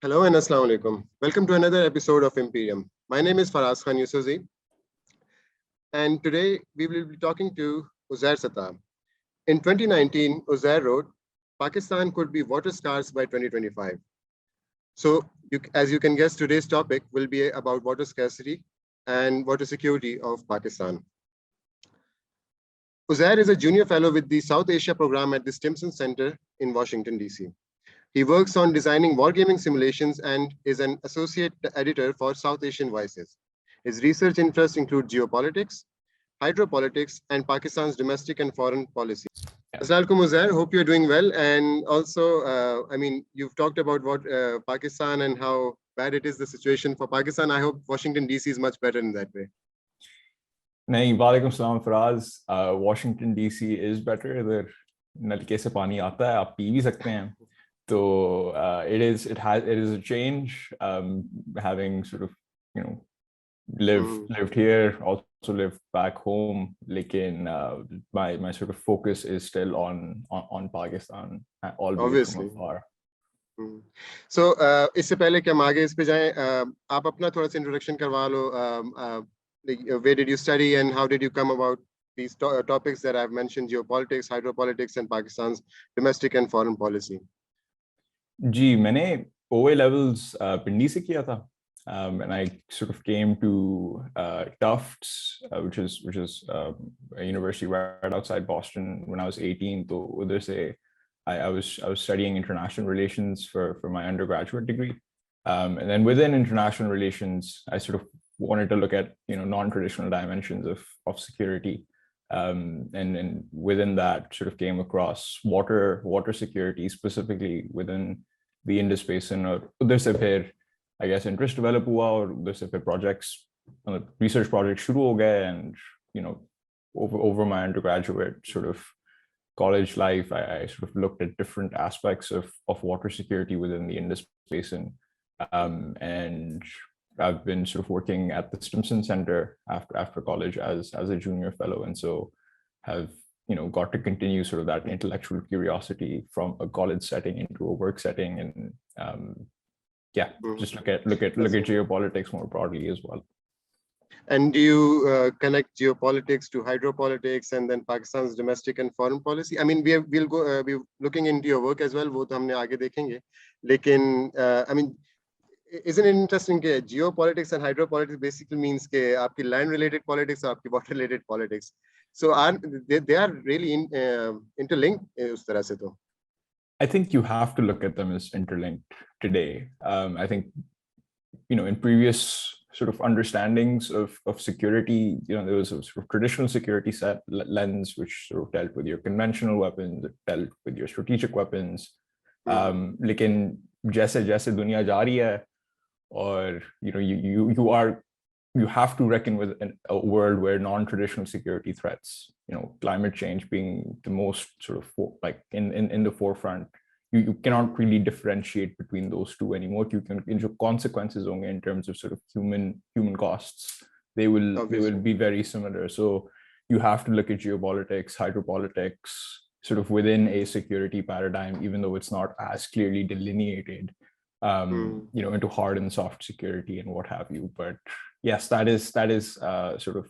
Hello and Assalamu alaikum. Welcome to another episode of Imperium. My name is Faraz Yousafzai, and today we will be talking to Uzair Sattar. In 2019, Uzair wrote, Pakistan could be water scarce by 2025. So, as you can guess, today's topic will be about water scarcity and water security of Pakistan. Uzair is a junior fellow with the South Asia program at the Stimson Center in Washington, D.C. He works on designing wargaming simulations and is an associate editor for South Asian Voices. His research interests include geopolitics, hydropolitics, and Pakistan's domestic and foreign policy. Assalamualaikum Uzair, hope you're doing well. And also, you've talked about what Pakistan and how bad it is, the situation for Pakistan. I hope Washington, D.C. is much better in that way. नहीं वालेकुम सलाम Faraz Washington DC is better इधर नलके से पानी आता है आप पी भी सकते हैं तो it is a change having sort of lived here also lived back home लेकिन my sort of focus is still on Pakistan albeit from afar. So इससे पहले कि हम आगे इस पे जाएं आप अपना थोड़ा सा इंट्रोडक्शन करवा लो where did you study and how did you come about these topics that I've mentioned, geopolitics, hydropolitics, and Pakistan's domestic and foreign policy? जी मैंने OA levels पिंडी से किया था and I sort of came to Tufts, which is a university right outside Boston when I was 18. So udhar se I was studying international relations for my undergraduate degree, and then within international relations, I sort of wanted to look at non-traditional dimensions of security, and within that sort of came across water security, specifically within the Indus Basin. Or udhar se phir I guess interest develop hua aur udhar se phir projects research projects shuru ho gaye, and over my undergraduate sort of college life I sort of looked at different aspects of water security within the Indus Basin, and I've been sort of working at the Stimson Center after college as a junior fellow, and so have got to continue sort of that intellectual curiosity from a college setting into a work setting, and just look at geopolitics more broadly as well. And do you connect geopolitics to hydropolitics and then Pakistan's domestic and foreign policy? I mean, we'll go be looking into your work as well. वो तो हमने आगे देखेंगे. लेकिन I mean, isn't it interesting that geopolitics and hydropolitics basically means that आपकी land-related politics or आपकी water-related politics? So they are really interlinked उस तरह से तो. I think you have to look at them as interlinked today. I think in previous sort of understandings of security, there was a sort of traditional security set lens which sort of dealt with your conventional weapons, it dealt with your strategic weapons. लेकिन जैसे जैसे दुनिया जा रही है or you have to reckon with a world where non-traditional security threats, climate change being the most sort of like in the forefront, you cannot really differentiate between those two anymore. You can consequences only in terms of sort of human costs. They will be very similar. So you have to look at geopolitics, hydropolitics, sort of within a security paradigm, even though it's not as clearly delineated, into hard and soft security and what have you. But yes, that is sort of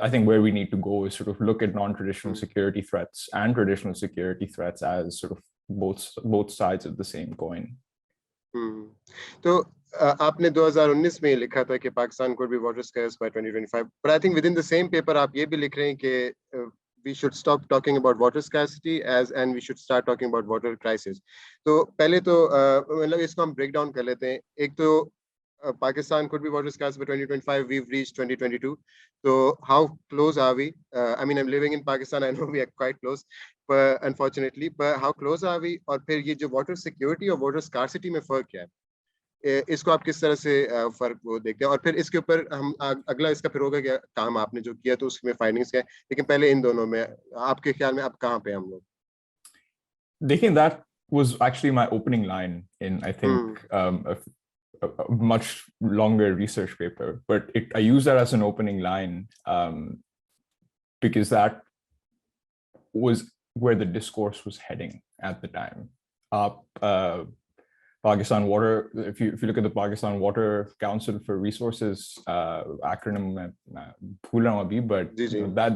I think where we need to go is sort of look at non-traditional security threats and traditional security threats as sort of both sides of the same coin. तो आपने 2019 में लिखा था कि Pakistan could be water scarce by 2025, but I think within the same paper आप ये भी लिख रहे हैं कि we should stop talking about water scarcity and we should start talking about water crisis. तो पहले तो मतलब इसको हम break down कर लेते हैं. एक तो Pakistan could be water scarce by 2025. We've reached 2022. So how close are we? I mean, I'm living in Pakistan. I know we are quite close, but unfortunately, but how close are we? और फिर ये जो water security और water scarcity में फर्क क्या है? इसको आप किस तरह से फर्क वो देखते हैं? और फिर इसके ऊपर हम अगला इसका फिर होगा क्या काम आपने जो किया तो उसमें फाइंडिंग्स क्या है? लेकिन पहले इन दोनों में आपके ख्याल में अब कहाँ पे हम लोग? देखिए, that was actually my opening line in I think a much longer research paper, but I use that as an opening line because that was where the discourse was heading at the time. Pakistan Water, if you look at the Pakistan Water Council for Resources acronym, मैं भूल रहा हूँ अभी, but ji.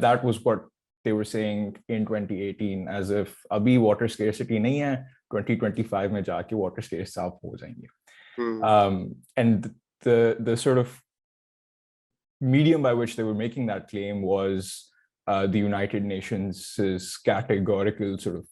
that was what they were saying in 2018, as if अभी water scarcity नहीं है, 2025 में जाके water scarce साफ हो जाएंगे. And the sort of medium by which they were making that claim was the United Nations' categorical sort of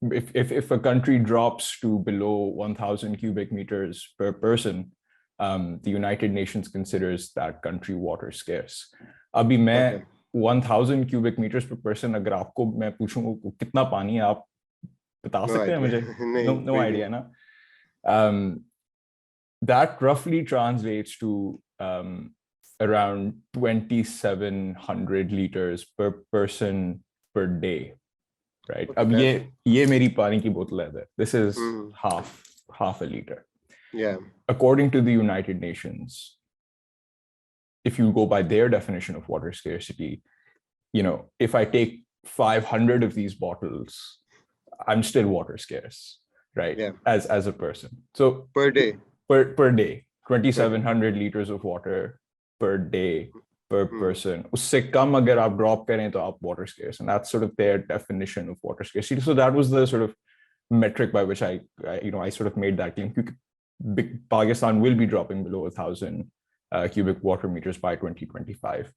if a country drops to below 1,000 cubic meters per person, the United Nations considers that country water scarce. अभी मैं 1,000 cubic meters per person अगर आपको मैं पूछूं कितना पानी है आप बता सकते हैं मुझे? No idea ना. That roughly translates to around 2,700 liters per person per day. Right. अब ये मेरी पानी की बोतल है. This is half a liter. Yeah. According to the United Nations, if you go by their definition of water scarcity, you know, if I take 500 of these bottles, I'm still water scarce, right? Yeah. As a person. So per day. Per day, 2,700 liters of water per day. Per person. उससे कम अगर आप drop करें तो आप water scarce, and that's sort of their definition of water scarcity. So that was the sort of metric by which I sort of made that claim. Pakistan will be dropping below 1,000 cubic water meters by 2025.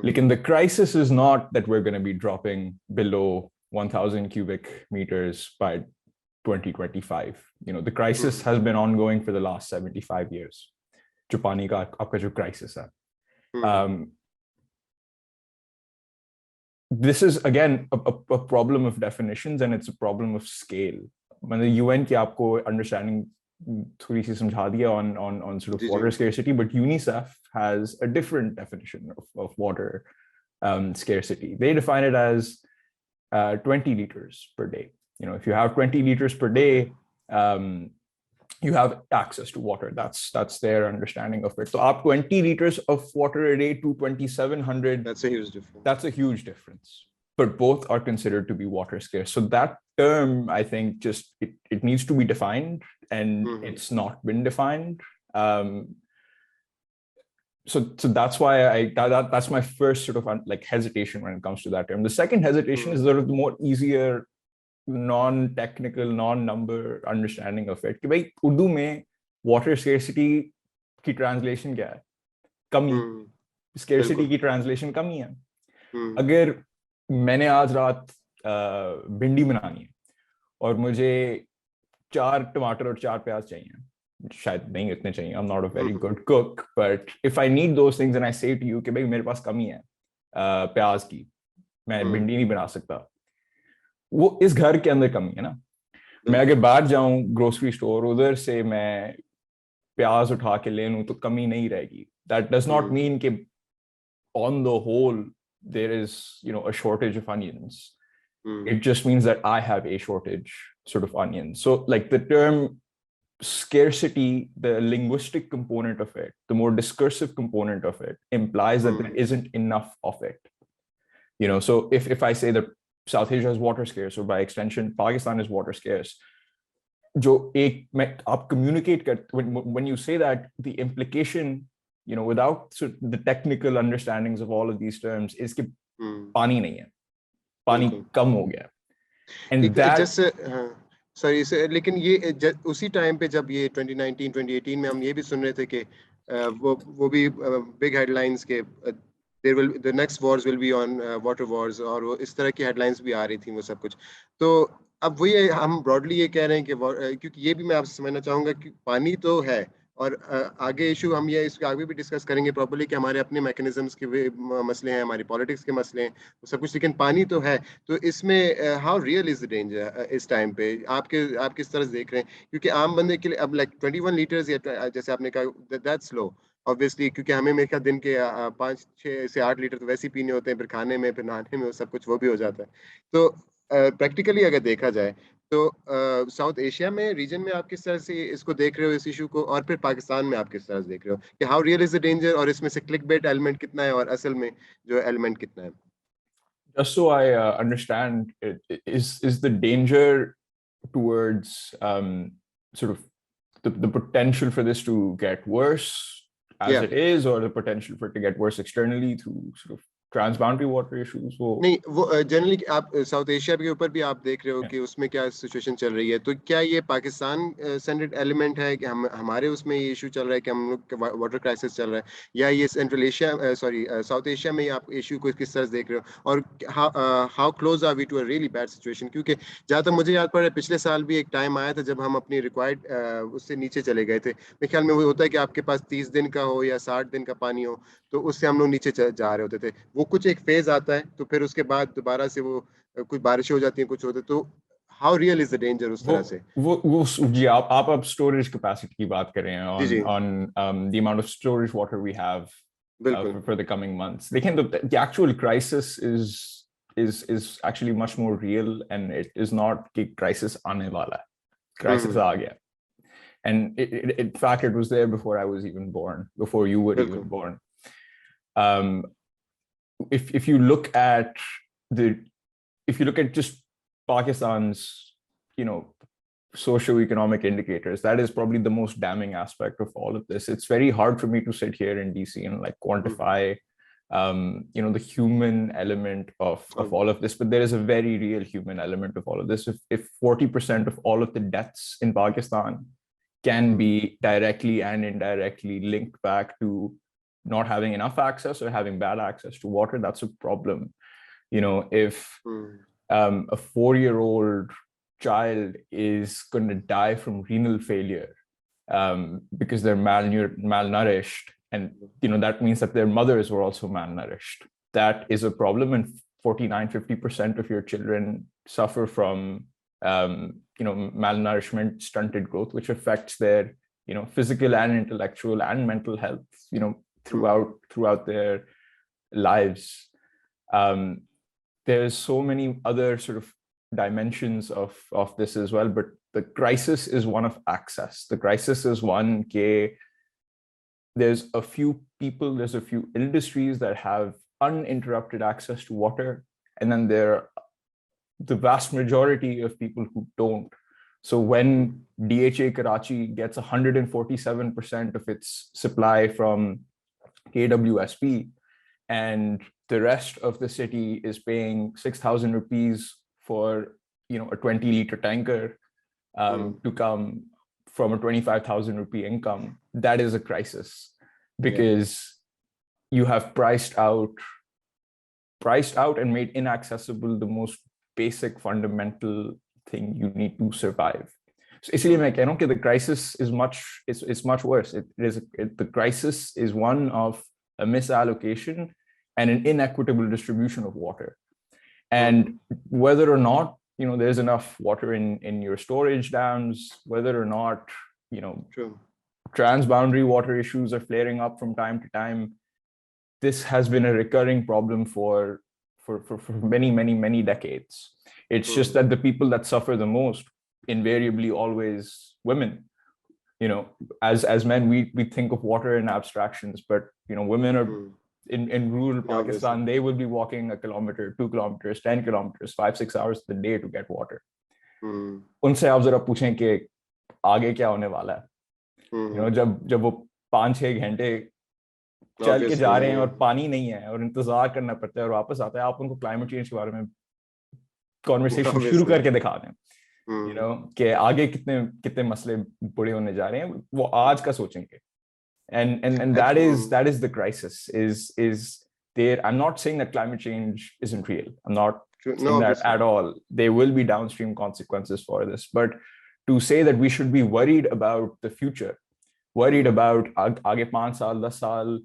Like, the crisis is not that we're going to be dropping below 1,000 cubic meters by 2025. You know, the crisis has been ongoing for the last 75 years. जो पानी का आपका जो crisis है. This is again a problem of definitions, and it's a problem of scale. The UN की आपको understanding थोड़ी सी समझा दिया on sort of water scarcity, but UNICEF has a different definition of water scarcity. They define it as 20 liters per day. You know, if you have 20 liters per day, you have access to water. That's their understanding of it. So up 20 liters of water a day to 2,700. That's a huge difference. That's a huge difference. But both are considered to be water scarce. So that term, I think, just it needs to be defined, and it's not been defined. So that's why that's my first sort of like hesitation when it comes to that term. The second hesitation is sort of the more easier, non-technical, non-number understanding of it. कि भाई उर्दू में water scarcity की translation क्या है? कमी. Scarcity की translation कमी है. अगर मैंने आज रात भिंडी बनानी है और मुझे 4 टमाटर और 4 प्याज चाहिए, शायद नहीं इतने चाहिए, I'm not a very good cook, but if I need those things and I say to you कि भाई मेरे पास कमी है प्याज की, मैं भिंडी नहीं बना सकता, वो इस घर के अंदर कमी है ना. मैं अगर बाहर जाऊं ग्रोसरी स्टोर, उधर से मैं प्याज उठा के ले लूं तो कमी नहीं रहेगी. That does not mean कि on the whole there is, you know, a shortage of onions. It just means that I have a shortage sort of onions. So like the term scarcity, the linguistic component of it, the more discursive component of it, implies that there isn't enough of it. You know, so if I say that South Asia is water scarce, or by extension, Pakistan is water scarce, जो एक में आप communicate कर, when you say that, the implication, you know, without the technical understandings of all of these terms, is कि पानी नहीं है, पानी कम हो गया. And that sorry, लेकिन ये उसी टाइम पे जब ये 2019 2018 में हम ये भी सुन रहे थे कि वो भी big headlines के the next wars will be on water wars, और वो इस तरह की headlines भी आ रही थी, वो सब कुछ. तो अब वही हम broadly ये कह रहे हैं कि क्योंकि ये भी मैं आपसे समझना चाहूँगा कि पानी तो है, और आगे इशू हम ये इसके आगे भी डिस्कस करेंगे प्रॉपर्ली कि हमारे अपने मैकेनिज्म्स के मसले हैं, हमारी पॉलिटिक्स के मसले हैं, वो सब कुछ, लेकिन पानी तो है. तो इसमें how real is the danger इस टाइम पे, आप किस तरह से देख रहे हैं? क्योंकि आम बंदे के लिए अब लाइक 21 लीटर्स या जैसे आपने कहा दैट्स लो ऑब्वियसली, क्योंकि हमें मेरे ख्याल दिन के 5-6 से 8 लीटर तो वैसे ही पीने होते हैं, फिर खाने में, फिर नहाने में, वो सब कुछ वो भी हो जाता है. तो प्रैक्टिकली अगर देखा जाए तो साउथ एशिया में रीजन में आप किस तरह से इसको देख रहे हो इस इशू को, और फिर पाकिस्तान में आप किस तरह से देख रहे हो कि how real is the danger, और इसमें से क्लिक बेट एलिमेंट कितना है और असल में जो एलिमेंट कितना है? Just so I understand, is the danger towards sort of the potential for this to get worse as it is, or the potential for it to get worse externally through sort of transboundary water issues? नहीं, वो generally आप south Asia के ऊपर भी आप देख रहे हो कि उसमें क्या सिचुएशन चल रही है, तो क्या ये पाकिस्तान सेंट्रेड एलिमेंट है कि हमारे उसमें ये इशू चल रहा है कि हम लोग वाटर क्राइसिस चल रहा है, या ये सेंट्रल एशिया साउथ एशिया में आप इशू को किस तरह से देख रहे हो, और how close are we to a really bad situation? क्योंकि जहाँ तक मुझे याद पड़ रहा है, पिछले साल भी एक टाइम आया था जब हम अपनी रिक्वायर्ड उससे नीचे चले गए थे। मेरे ख्याल में वो होता है कि आपके पास 30 दिन का हो या 60 दिन का पानी हो, तो उससे हम लोग नीचे जा रहे होते थे। वो कुछ एक फेज आता है, तो फिर उसके बाद दोबारा से वो कुछ बारिशें हो जाती हैं, कुछ होता है, तो how real is the danger उस तरह से? वो जी, आप अब स्टोरेज कैपेसिटी की बात कर रहे हैं, जी जी, on the amount of storage water we have बिल्कुल। for the coming months. Again, the actual crisis is actually much more real, and it is not कि crisis आने वाला है, crisis आ गया. And in fact, it was there before I was even born, before you were even born. If you look at just Pakistan's, socioeconomic indicators, that is probably the most damning aspect of all of this. It's very hard for me to sit here in DC and like quantify, the human element of all of this, but there is a very real human element of all of this. If 40% of all of the deaths in Pakistan can be directly and indirectly linked back to not having enough access or having bad access to water, that's a problem. If a 4-year-old child is going to die from renal failure because they're malnourished, and that means that their mothers were also malnourished, that is a problem. And 49-50% of your children suffer from malnourishment, stunted growth, which affects their physical and intellectual and mental health throughout their lives. There's so many other sort of dimensions of this as well, but the crisis is one of access. The crisis is one there's a few people, there's a few industries that have uninterrupted access to water, and then there are the vast majority of people who don't. So when DHA Karachi gets 147% of its supply from KWSP, and the rest of the city is paying 6,000 rupees for a 20-liter tanker to come from a 25,000 rupee income, that is a crisis, because you have priced out and made inaccessible the most basic fundamental thing you need to survive. So इसलिए मैं कह रहा हूँ कि the crisis is much worse. The crisis is one of a misallocation and an inequitable distribution of water. And whether or not there's enough water in your storage dams, whether or not transboundary water issues are flaring up from time to time, this has been a recurring problem for many decades. It's just that the people that suffer the most, invariably always women. As men, we think of water in abstractions, but women are in rural Pakistan, they will be walking a kilometer, 2 kilometers, 10 kilometers, 5-6 hours a day to get water. उनसे आप जरा पूछें कि आगे क्या होने वाला है, जब वो 5-6 घंटे चल के जा रहे हैं और पानी नहीं है और इंतजार करना पड़ता है और वापस आता है, आप उनको क्लाइमेट चेंज के बारे में कॉन्वर्सेशन शुरू करके दिखा दें, कि आगे कितने मसले बड़े होने जा रहे हैं, वो आज का सोचेंगे. And that is the crisis is there. I'm not saying that climate change isn't real. I'm not saying that at all. There will be downstream consequences for this, but to say that we should be worried about the future, worried about आगे 5 साल 10 साल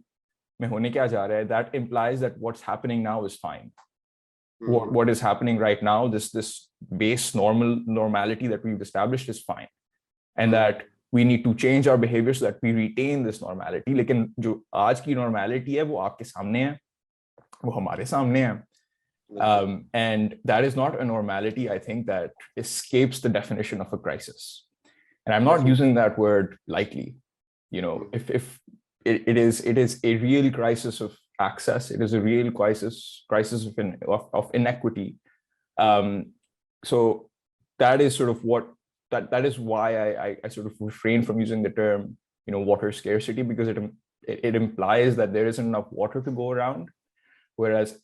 में होने क्या जा रहा है, that implies that what's happening now is fine. What is happening right now, this base normality that we've established is fine, and that we need to change our behavior so that we retain this normality. लेकिन जो आज की normality है वो आपके सामने है, वो हमारे सामने है, and that is not a normality, I think, that escapes the definition of a crisis. And I'm not using that word lightly. If it is a real crisis of access, it is a real crisis of inequity. So that is sort of what that is why I sort of refrain from using the term, water scarcity, because it implies that there isn't enough water to go around. Whereas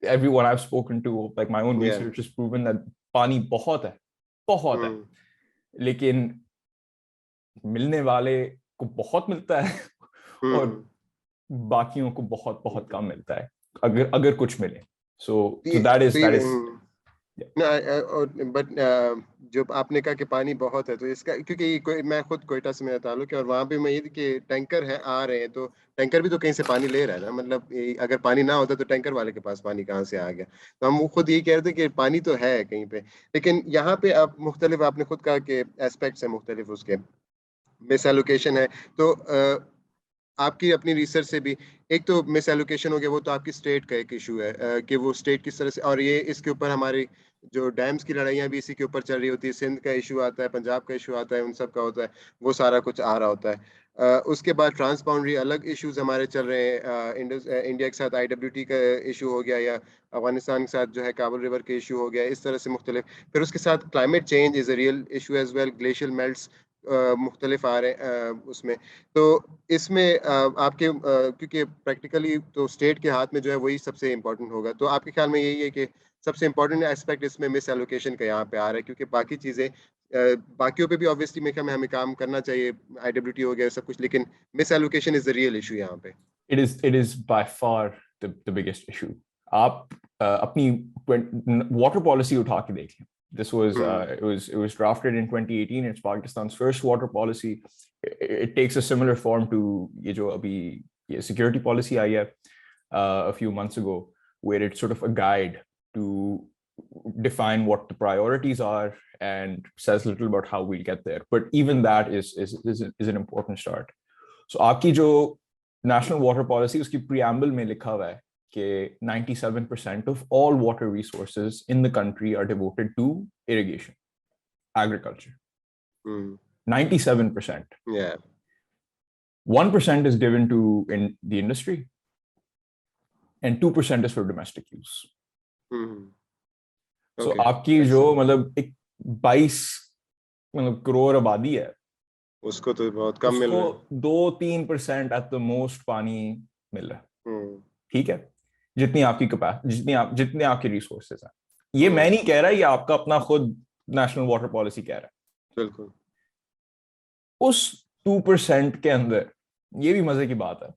everyone I've spoken to, like my own research has proven that पानी बहुत है, लेकिन मिलने वाले को बहुत मिलता है और बाकियों को बहुत बहुत कम मिलता है, अगर कुछ मिले. So that is बट जो आपने कहा कि पानी बहुत है, तो इसका, क्योंकि मैं खुद कोयटा से मेरा ताल्लुक है और वहाँ पे मैं ये कि टैंकर है आ रहे हैं, तो टैंकर भी तो कहीं से पानी ले रहा है ना. मतलब अगर पानी ना होता तो टैंकर वाले के पास पानी कहाँ से आ गया. तो हम खुद यही कह रहे थे कि पानी तो है कहीं पे, लेकिन यहाँ पे अब मुख्तलिफ, आपने खुद कहा कि एस्पेक्ट्स हैं मुख्तलिफ, उसके मिस एलोकेशन है. तो आपकी अपनी रिसर्च से भी, एक तो मिस एलोकेशन हो गया, वो तो आपकी स्टेट का एक इशू है कि वो स्टेट किस तरह से, और ये इसके ऊपर हमारी जो डैम्स की लड़ाइयाँ भी इसी के ऊपर चल रही होती है. सिंध का इशू आता है, पंजाब का इशू आता है, उन सब का होता है, वो सारा कुछ आ रहा होता है. उसके बाद ट्रांसबाउंडरी अलग इश्यूज हमारे चल रहे हैं. इंडिया के साथ IWT का इशू हो गया, या अफगानिस्तान के साथ जो है काबुल रिवर के इशू हो गया, इस तरह से मुख्तलिफ. फिर उसके साथ climate change is a real issue as well, glacial melts मुख्तलिफ आ रहे हैं उसमें. तो इसमें आपके क्योंकि प्रैक्टिकली तो स्टेट के हाथ में जो है वही सबसे इम्पोर्टेंट होगा, तो आपके ख्याल में यही है कि सबसे इम्पोर्टेंट एस्पेक्ट इसमें मिस एलोकेशन का यहाँ पे आ रहा है, क्योंकि बाकी चीज़ें बाकियों पे भी ऑब्वियसली मेरे ख्याल में हमें काम करना चाहिए, IWT हो गया सब कुछ, लेकिन miss allocation is the real issue यहाँ पे. It is by far the biggest issue. आप अपनी water policy उठा के देखें. This was it was drafted in 2018. It's Pakistan's first water policy. It takes a similar form to ये जो अभी ये security policy आई है a few months ago, where it's sort of a guide to define what the priorities are and says little about how we'll get there. But even that is an important start. So आपकी जो national water policy, उसकी preamble में लिखा हुआ है कि 97% of all water resources in the country are devoted to irrigation, agriculture. 97%. Yeah. 1% is given to the industry, and 2% is for domestic use. So आपकी जो मतलब एक 22 मतलब करोड़ आबादी है, उसको तो बहुत कम मिल रहा है. 2-3% एट द मोस्ट पानी मिल रहा है. ठीक है, जितनी आपकी कैपेसिटी, जितने आपके रिसोर्सेज हैं. ये मैं नहीं कह रहा, ये आपका अपना खुद नेशनल वाटर पॉलिसी कह रहा है. बिल्कुल. उस 2% के अंदर ये भी मजे की बात है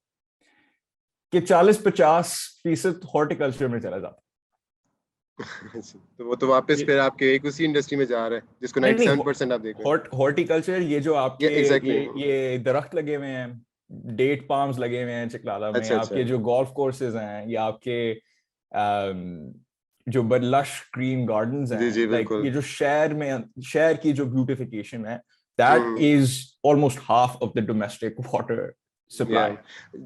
कि 40-50% हॉर्टिकल्चर में चला जाता है. तो वो तो वापस फिर आपके एक उसी इंडस्ट्री में जा रहा है जिसको 97% आप देख रहे हैं. हॉर्टिकल्चर, ये जो आपके ये दरख्त लगे हुए हैं, डेट पाम्स लगे हुए हैं चिकलाला में, आपके जो गोल्फ कोर्सेज हैं, या आपके जो लश ग्रीन गार्डन्स हैं, लाइक ये जो शहर की जो ब्यूटिफिकेशन है, that is almost half of the domestic water supply.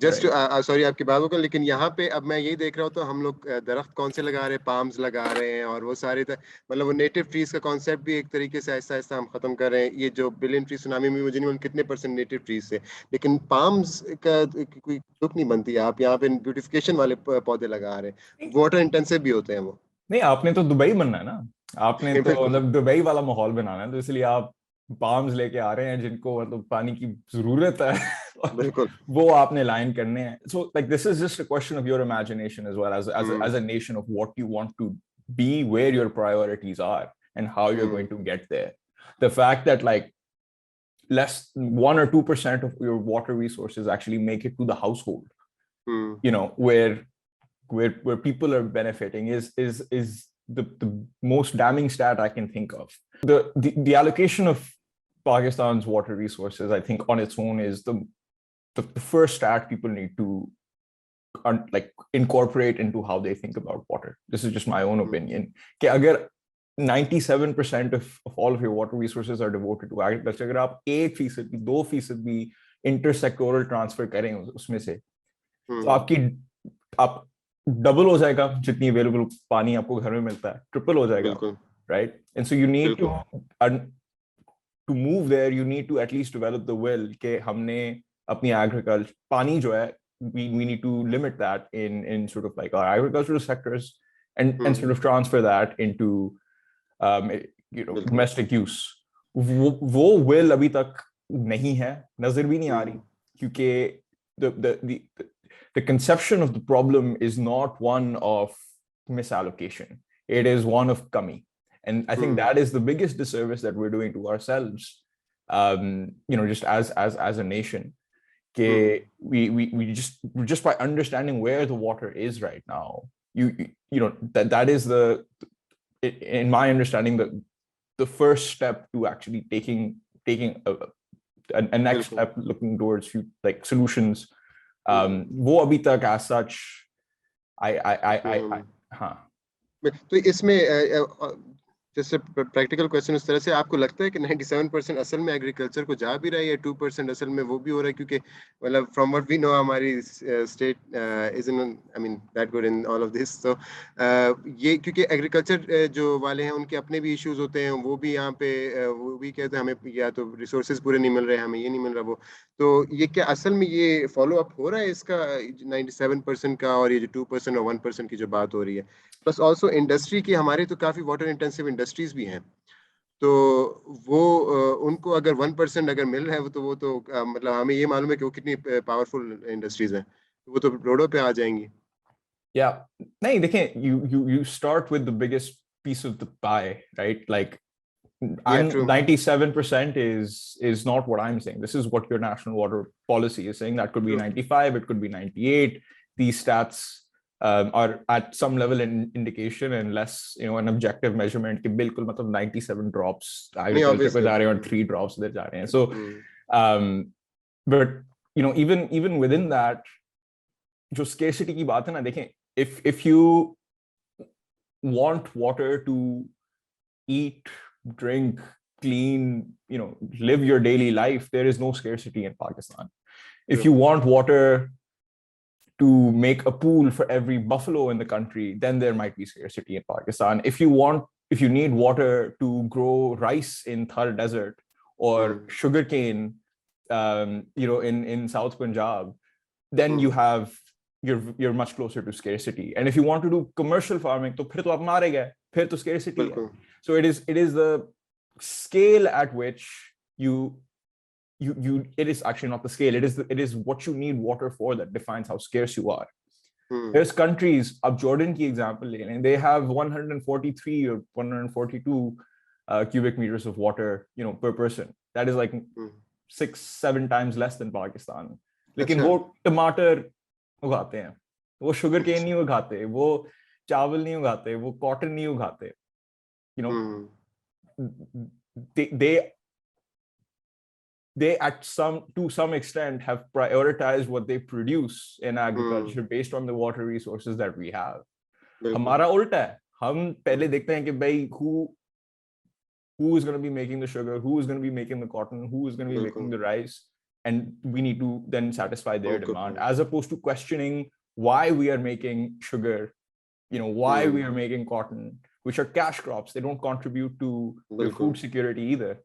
Just sorry आपकी बात को, लेकिन यहाँ पे अब मैं यही देख रहा हूँ, तो हम लोग दरख्त कौन से लगा रहे हैं, पाम्स लगा रहे हैं, और वो सारे मतलब वो नेटिव ट्रीज का कॉन्सेप्ट भी एक तरीके से आहिस्ता आहिस्ता हम खत्म कर रहे हैं. ये जो बिलियन ट्री सुनामी में मुझे नहीं कितने % नेटिव ट्रीज थे, लेकिन पाम्स का कोई लुक नहीं बनती है. आप यहाँ पे ब्यूटिफिकेशन वाले पौधे लगा रहे हैं, वाटर इंटेंसिव भी होते हैं वो. नहीं, आपने तो दुबई बनना है ना, आपने तो मतलब दुबई वाला माहौल बनाना है, तो इसलिए आप पाम्स लेके आ रहे हैं जिनको मतलब पानी की जरूरत है. बिल्कुल. वो आपने लाइन करने हैं. So like this is just a question of your imagination as well, as a nation, of what you want to be, where your priorities are, and how you're going to get there. The fact that like less 1 or 2% of your water resources actually make it to the household, you know, where people are benefiting is the most damning stat I can think of. The allocation of Pakistan's water resources, I think, on its own is the first stat people need to like incorporate into how they think about water. This is just my own opinion. कि अगर 97% of all of your water resources are devoted to agriculture, अगर आप 1% भी 2% भी intersectoral transfer करें उसमें से, तो आप डबल हो जाएगा जितनी अवेलेबल पानी आपको घर में मिलता है, ट्रिपल हो जाएगा, right? And so you need to move there, you need to at least develop the will कि हमने अपनी agriculture पानी जो है, we need to limit that in sort of like our agricultural sectors and sort of transfer that into you know domestic use. वो will अभी तक नहीं है, नजर भी नहीं आ रही, क्योंकि the conception of the problem is not one of misallocation. It is one of kami. And I think that is the biggest disservice that we're doing to ourselves, just as a nation. We just by understanding where the water is right now, that is in my understanding, the first step to actually taking a next step looking towards like solutions. वो अभी तक as such I हाँ. तो इसमें जैसे practical question उस तरह से आपको लगता है कि 97% असल में एग्रीकल्चर को जा भी रहा है या 2% असल में वो भी हो रहा है, क्योंकि मतलब फ्रॉम व्हाट वी नो हमारी state isn't I mean that good in all of this, तो ये क्योंकि एग्रीकल्चर जो वाले हैं उनके अपने भी इश्यूज होते हैं, वो भी यहाँ पे वो भी कहते हैं हमें या तो रिसोर्सेज पूरे नहीं मिल रहे, हमें ये नहीं मिल रहा वो, तो ये क्या असल में ये फॉलो अप हो रहा है इसका 97% का, और ये जो 2% और 1% की जो बात हो रही है, प्लस ऑल्सो इंडस्ट्री की हमारे तो काफी वाटर इंटेंसिव इंडस्ट्रीज भी हैं, तो वो उनको अगर 1% अगर मिल रहा है तो वो तो मतलब हमें ये मालूम है कि वो कितनी पावरफुल इंडस्ट्रीज हैं, वो तो रोडों पे आ जाएंगी. Yeah, नहीं देखें, you start with the biggest piece of the pie, right? Like Yeah, I'm true. 97% is not what I'm saying. This is what your national water policy is saying. That could be 95, it could be 98. These stats are at some level an indication and less, an objective measurement. कि बिल्कुल मतलब 97 drops agriculture को जा रहे हैं और 3 drops इधर जा रहे हैं. So, but even within that, जो scarcity की बात है ना, देखें, if you want water to eat, drink, clean, live your daily life, there is no scarcity in Pakistan. If you want water to make a pool for every buffalo in the country, then there might be scarcity in Pakistan. If you need water to grow rice in Thar Desert or sugarcane, in South Punjab, then you're much closer to scarcity. And if you want to do commercial farming, तो फिर तो आप मारे गए, फिर तो scarcity है. So it is the scale at which it is actually not the scale, it is what you need water for that defines how scarce you are. There's countries, अब Jordan की example ले लें, they have 143 or 142 cubic meters of water, per person. That is like 6-7 times less than Pakistan. लेकिन वो टमाटर उगाते हैं, वो शुगर केन नहीं उगाते, वो चावल नहीं उगाते, वो कॉटन नहीं उगाते. They to some extent have prioritized what they produce in agriculture based on the water resources that we have. हमारा उल्टा है, हम पहले देखते हैं कि भाई who is going to be making the sugar, who is going to be making the cotton, who is going to be making the rice, and we need to then satisfy their demand, as opposed to questioning why we are making sugar, why we are making cotton, which are cash crops. They don't contribute to your food security either.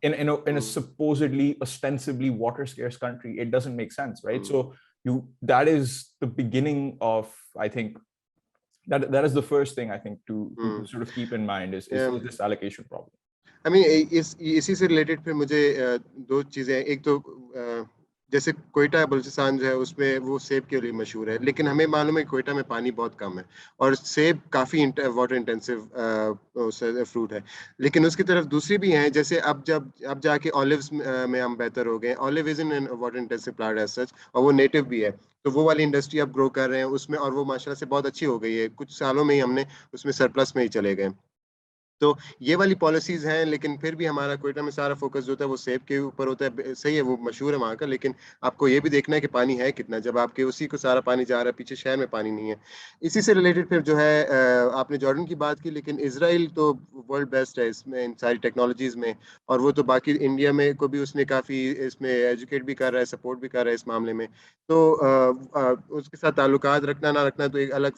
In a supposedly ostensibly water scarce country, it doesn't make sense, right? So that is the beginning of, I think, that is the first thing I think to sort of keep in mind is this allocation problem. I mean, इसी से related फिर मुझे दो चीजें, एक तो जैसे कोयटा बलूचिस्तान जो है उसमें वो सेब के लिए मशहूर है, लेकिन हमें मालूम है कोयटा में पानी बहुत कम है और सेब काफ़ी वाटर इंटेंसिव फ्रूट है, लेकिन उसकी तरफ दूसरी भी हैं, जैसे अब जाके ऑलिव्स में हम बेहतर हो गए. Olive is in water intensive plant as such, और वो नेटिव भी है, तो वो वाली इंडस्ट्री अब ग्रो कर रहे हैं उसमें, और वो माशाल्लाह से बहुत अच्छी हो गई है. कुछ सालों में ही हमने उसमें सरप्लस में ही चले गए. तो ये वाली पॉलिसीज हैं, लेकिन फिर भी हमारा कोयटा में सारा फोकस जो होता है वो सेब के ऊपर होता है. सही है, वो मशहूर है वहाँ का, लेकिन आपको ये भी देखना है कि पानी है कितना, जब आपके उसी को सारा पानी जा रहा है, पीछे शहर में पानी नहीं है. इसी से रिलेटेड फिर जो है आपने जॉर्डन की बात की, लेकिन इजराइल तो वर्ल्ड बेस्ट है इसमें, इन सारी टेक्नोलॉजीज में, और वो तो बाकी इंडिया में को भी उसने काफ़ी इसमें एजुकेट भी कर रहा है, सपोर्ट भी कर रहा है इस मामले में. तो उसके साथ ताल्लुकात रखना ना रखना तो एक अलग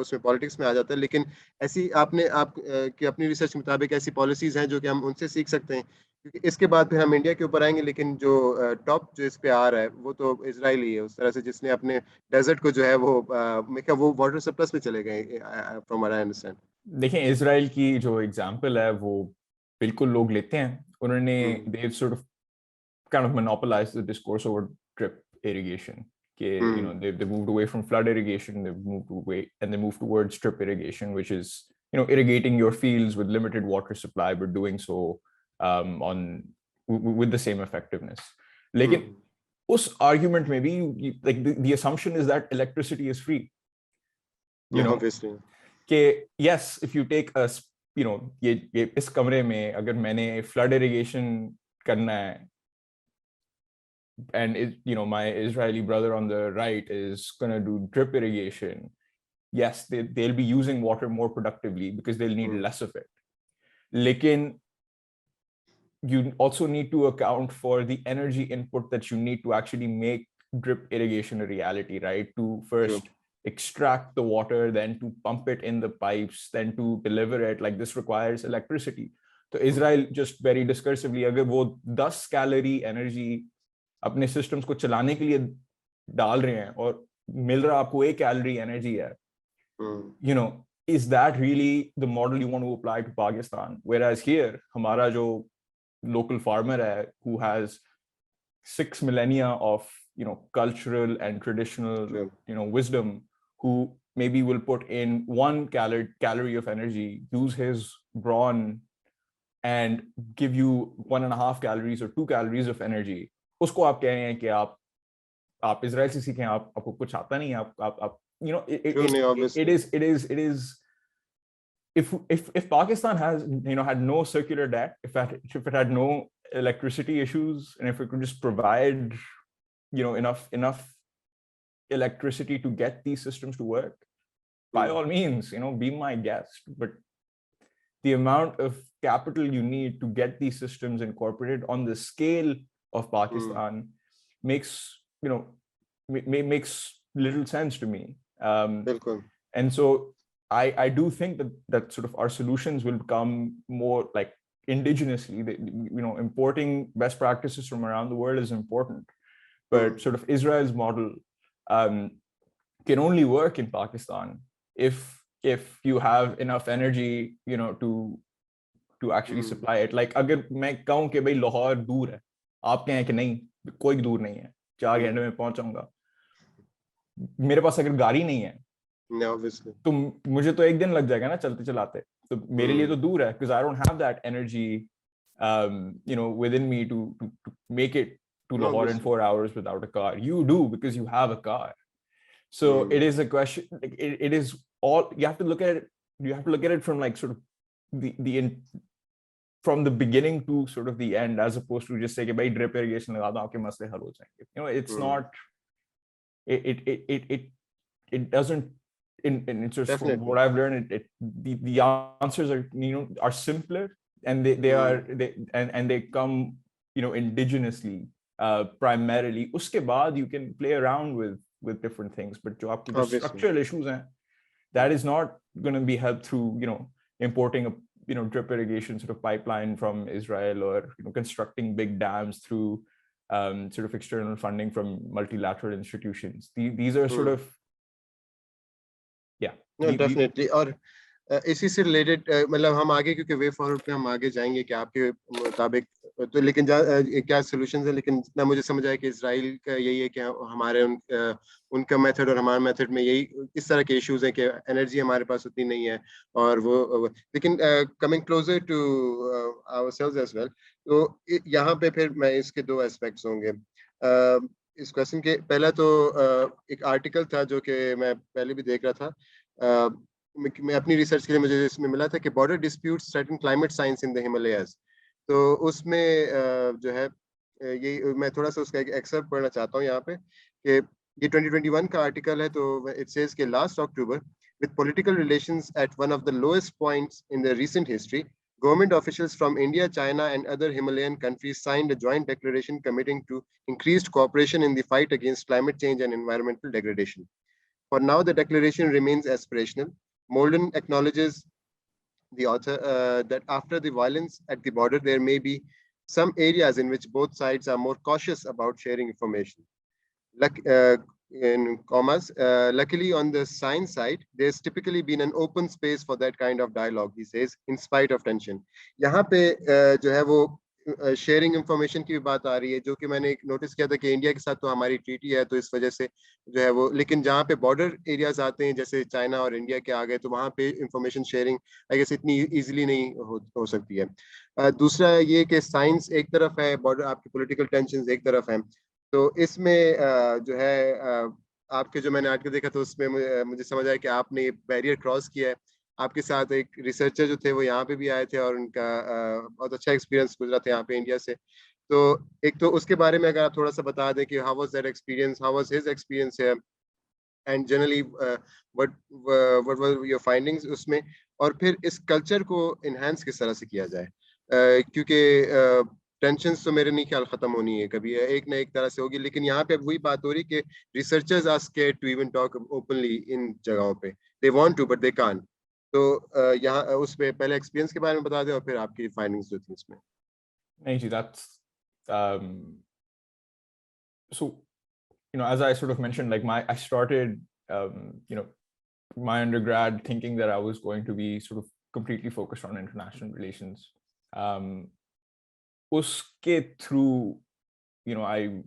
उसमें पॉलिटिक्स में आ जाता है, लेकिन ऐसी आप कि अपनी रिसर्च के मुताबिक ऐसी पॉलिसीज हैं जो कि हम उनसे सीख सकते हैं, क्योंकि इसके बाद फिर हम इंडिया के ऊपर आएंगे, लेकिन जो टॉप जो इस पे आ रहा है वो तो इजराइल ही है, उस तरह से जिसने अपने डेजर्ट को जो है वो वाटर सरप्लस में चले गए फ्रॉम व्हाट आई अंडरस्टैंड. देखिए, इजराइल की जो एग्जांपल है वो बिल्कुल लोग लेते हैं उन्होंने they've sort of kind of monopolized the discourse over drip irrigation. You know, they moved away from flood irrigation, they've moved away and they moved towards drip irrigation, which is, you know, irrigating your fields with limited water supply, but doing so with the same effectiveness. Like us argument maybe like the assumption is that electricity is free. You know, obviously. Yes, if you take a, you know, ये इस कमरे में अगर मैंने flood irrigation करना है, and you know, my Israeli brother on the right is gonna do drip irrigation, yes, they'll be using water more productively because they'll need less of it. Lekin you also need to account for the energy input that you need to actually make drip irrigation a reality, right? To first extract the water, then to pump it in the pipes, then to deliver it. Like this requires electricity. So Israel just very discursively, अगर वो 10 calorie energy अपने systems को चलाने के लिए डाल रहे हैं और मिल रहा आपको 1 calorie energy है, you know, is that really the model you want to apply to Pakistan? Whereas here, हमारा जो local farmer hai, who has 6 millennia of, you know, cultural and traditional, you know, wisdom, who maybe will put in 1 calorie of energy, use his brawn and give you 1.5 calories or 2 calories of energy. उसको आप कह रहे हैं कि आप Israel से सीखें, आपको कुछ आता नहीं, आप you know, it is if Pakistan has, you know, had no circular debt, if it had no electricity issues, and if it could just provide, you know, enough electricity to get these systems to work, by all means, you know, be my guest. But the amount of capital you need to get these systems incorporated on the scale of Pakistan makes, you know, makes little sense to me. And so I do think that sort of our solutions will become more like indigenously, you know, importing best practices from around the world is important, but sort of Israel's model can only work in Pakistan if you have enough energy, you know, to actually supply it. Like अगर मैं कहूँ कि भाई लाहौर दूर है, आप कहें कि नहीं, कोई दूर नहीं है, 4 घंटे में पहुंच जाऊंगा, मेरे पास अगर गाड़ी नहीं है तो मुझे तो 1 दिन लग जाएगा ना चलते चलाते, तो मेरे लिए तो दूर है, because I don't have that energy you know, within me to make it to Lahore in 4 hours without a car. You do, because you have a car. So it is a question, like it is all, you have to look at it from like sort of from the beginning to sort of the end, as opposed to just say कि भाई drip irrigation लगा दो आपके मसले हल हो जाएंगे. You know, it's not, it doesn't, in just from what I've learned, the answers are, you know, are simpler, and they come, you know, indigenously primarily. Uske baad you can play around with different things, but jo aapke jo structural issues hain, that is not going to be helped through, you know, importing a, you know, drip irrigation sort of pipeline from Israel, or, you know, constructing big dams through sort of external funding from multilateral institutions. These are sort of, yeah. No, definitely. और इसी से related मतलब हम आगे, क्योंकि way forward पे हम आगे जाएंगे कि आपके मुताबिक तो, लेकिन क्या सॉल्यूशंस है, लेकिन जितना मुझे समझ आया कि इजराइल का यही है कि हमारे उनका मेथड और हमारे मेथड में यही इस तरह के इश्यूज हैं कि एनर्जी हमारे पास उतनी नहीं है, और वो लेकिन coming closer to ourselves as well, तो यहाँ पे फिर मैं इसके 2 एस्पेक्ट्स होंगे इस क्वेश्चन के. पहला तो एक आर्टिकल था जो कि मैं पहले भी देख रहा था, मैं अपनी रिसर्च के लिए मुझे इसमें मिला था कि border disputes threaten climate science in the Himalayas. तो उसमें जो है ये मैं थोड़ा सा उसका एक एक्सर्प्ट पढ़ना चाहता हूँ यहाँ पे कि ये 2021 का आर्टिकल है. तो इट सेज कि last October, with political relations at one of the lowest points in the recent history, government officials from India, China, and other Himalayan countries signed a joint declaration committing to increased cooperation in the fight against climate change and environmental degradation. For now, the declaration remains aspirational. Molden acknowledges, the author, that after the violence at the border, there may be some areas in which both sides are more cautious about sharing information. in commas. Luckily, on the science side, there's typically been an open space for that kind of dialogue, he says, in spite of tension. यहाँ पे जो है वो sharing information की भी बात आ रही है, जो कि मैंने नोटिस किया था कि इंडिया के साथ तो हमारी ट्रीटी है, तो इस वजह से जो है वो, लेकिन जहाँ पे बॉर्डर एरियाज आते हैं, जैसे चाइना और इंडिया के आ गए, तो वहाँ पे इंफॉर्मेशन शेयरिंग आई गेस इतनी इजीली नहीं हो सकती है। दूसरा ये कि साइंस एक तरफ है, बॉर्डर आपकी पॉलिटिकल टेंशन एक तरफ है, तो इसमें जो है आपके जो मैंने आर्टिकल देखा था उसमें मुझे समझ आया कि आपने ये बैरियर क्रॉस किया है। आपके साथ एक रिसर्चर जो थे वो यहाँ पे भी आए थे और उनका बहुत अच्छा एक्सपीरियंस गुजरा था यहाँ पे इंडिया से। तो एक तो उसके बारे में अगर आप थोड़ा सा बता दें कि how was that experience, how was his experience है, and generally what what were your findings उसमें, और फिर इस कल्चर को इनहेंस किस तरह से किया जाए, क्योंकि टेंशन तो मेरे नहीं ख्याल खत्म होनी है, कभी एक ना एक तरह से होगी, लेकिन यहाँ पे वही बात हो रही कि researchers are scared to even talk openly in जगहों पे, they want to but they can't. तो यहाँ उसमें पहले एक्सपीरियंस के बारे में बता दें और फिर आपकी फाइंडिंग्स जो थी इसमें। नहीं जी, that's so as I sort of mentioned, like I started my undergrad thinking that I was going to be sort of completely focused on international relations. Uske through, I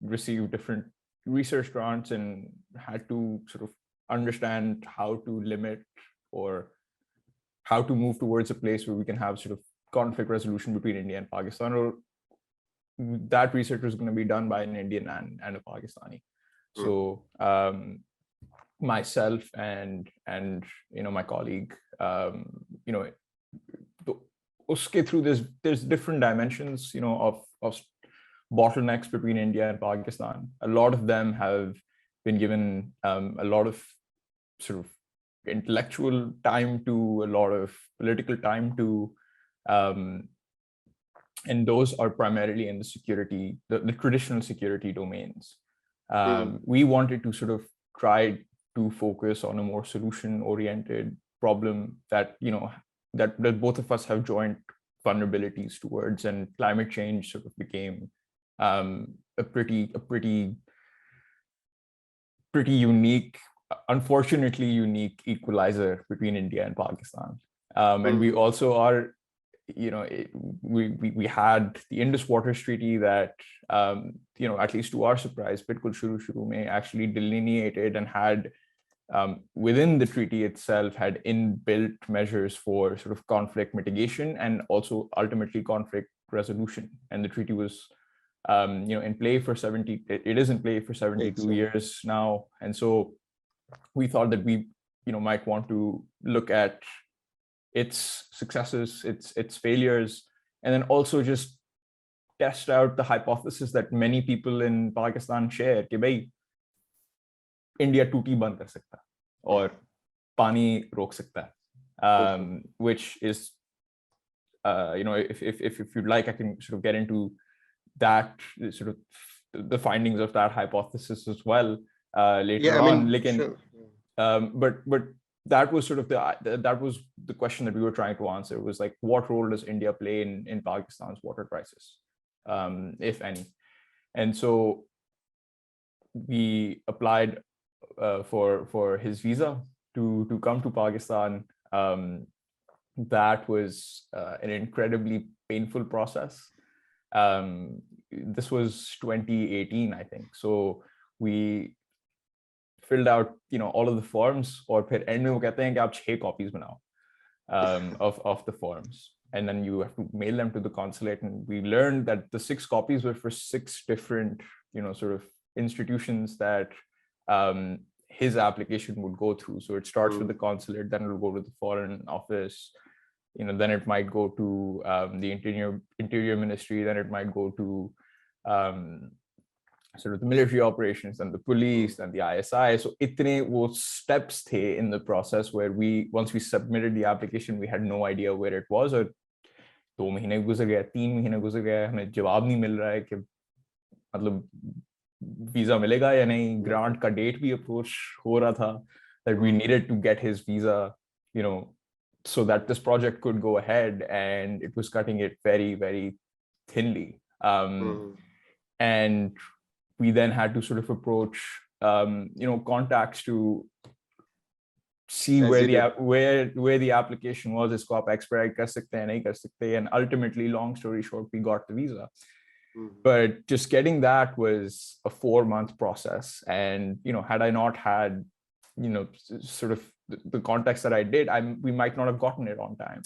received different research grants and had to sort of understand how to limit or how to move towards a place where we can have sort of conflict resolution between India and Pakistan, or that research was going to be done by an Indian and a Pakistani. So myself and my colleague, uske through there's different dimensions, of bottlenecks between India and Pakistan. A lot of them have been given a lot of sort of intellectual time to, a lot of political time to, and those are primarily in the security, the traditional security domains. We wanted to sort of try to focus on a more solution-oriented problem that, that both of us have joint vulnerabilities towards, and climate change sort of became a pretty unique, unfortunately unique equalizer between India and Pakistan. And we also are, we had the Indus Waters Treaty that, at least to our surprise, bilkul shuru mein actually delineated and had, within the treaty itself, had inbuilt measures for sort of conflict mitigation and also ultimately conflict resolution. And the treaty was, in play for 70, it is in play for 72 years now. And so we thought that we, might want to look at its successes, its failures, and then also just test out the hypothesis that many people in Pakistan share, कि भाई India टूटी बंद कर सकता है और पानी रोक सकता है, which is, if you'd like, I can sort of get into that, sort of the findings of that hypothesis as well later on. Sure. But that was sort of that was the question that we were trying to answer, was like, what role does India play in Pakistan's water crisis, if any? And so we applied for his visa to come to Pakistan. That was an incredibly painful process. This was 2018, I think. So we filled out, all of the forms, और फिर end में वो कहते हैं कि आप 6 copies बनाओ of the forms, and then you have to mail them to the consulate. And we learned that the 6 copies were for 6 different, sort of institutions that his application would go through. So it starts with the consulate, then it will go to the foreign office, then it might go to the interior ministry, then it might go to sort of the military operations and the police and the ISI. So itne wo steps the in the process where once we submitted the application, we had no idea where it was. Or 2 महीने गुजर गए, 3 महीने गुजर गए, हमें जवाब नहीं मिल रहा है कि मतलब वीजा मिलेगा या नहीं. ग्रांट का डेट भी अप्रोच हो रहा था, that we needed to get his visa, so that this project could go ahead, and it was cutting it very, very thinly. And we then had to sort of approach contacts to see where the application was, इसको आप expedite कर सकते हैं नहीं कर सकते, and ultimately, long story short, we got the visa. But just getting that was a 4-month process, and had I not had sort of the context that I did, we might not have gotten it on time.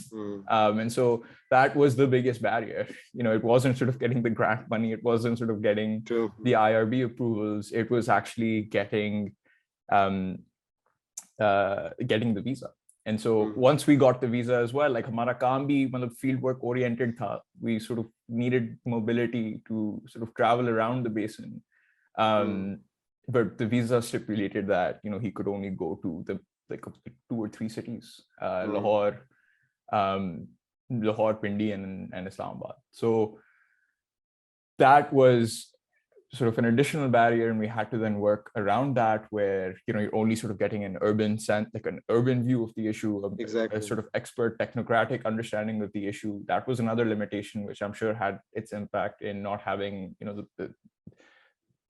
And so that was the biggest barrier. It wasn't sort of getting the grant money, it wasn't sort of getting the IRB approvals, it was actually getting the visa. And so once we got the visa as well, like हमारा काम भी मतलब field work oriented था, we sort of needed mobility to sort of travel around the basin. But the visa stipulated that he could only go to the 2 or 3 cities, Lahore, Pindi, and Islamabad. So that was sort of an additional barrier, and we had to then work around that, where you're only sort of getting an urban view of the issue, a sort of expert technocratic understanding of the issue. That was another limitation, which I'm sure had its impact in not having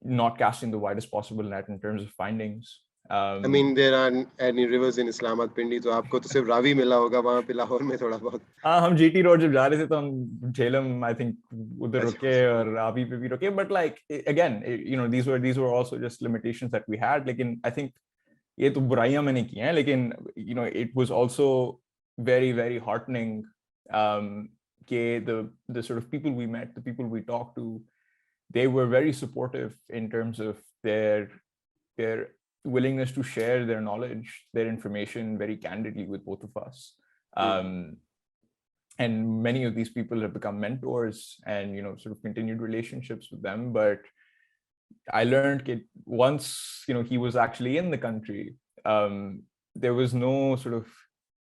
not casting the widest possible net in terms of findings. I mean, there aren't any rivers in Islamabad, Pindi, तो आपको तो सिर्फ रावी मिला होगा वहाँ पे लाहौर में थोड़ा बहुत. हम GT रोड जब जा रहे थे तो हम झेलम I think उधर रुके और रावी पे भी रुके, but like again these were also just limitations that we had. लेकिन I think ये तो बुराइयां मैंने की हैं, लेकिन it was also very, very heartening कि the sort of people we met, the people we talked to, they were very supportive in terms of their willingness to share their knowledge, their information very candidly with both of us. And many of these people have become mentors and sort of continued relationships with them. But I learned that once he was actually in the country, there was no sort of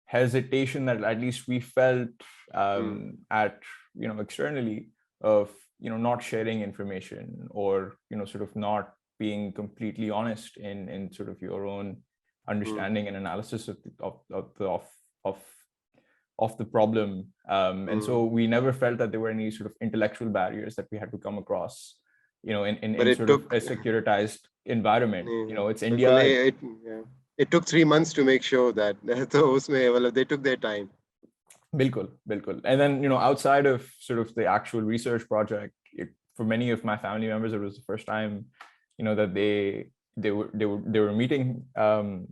hesitation that at least we felt at externally of not sharing information, or sort of not being completely honest in sort of your own understanding and analysis of the problem. And so we never felt that there were any sort of intellectual barriers that we had to come across, in sort of a securitized environment. It's India. It took 3 months to make sure that they took their time. Bilkul. And then, outside of sort of the actual research project, for many of my family members, it was the first time, that they were meeting, in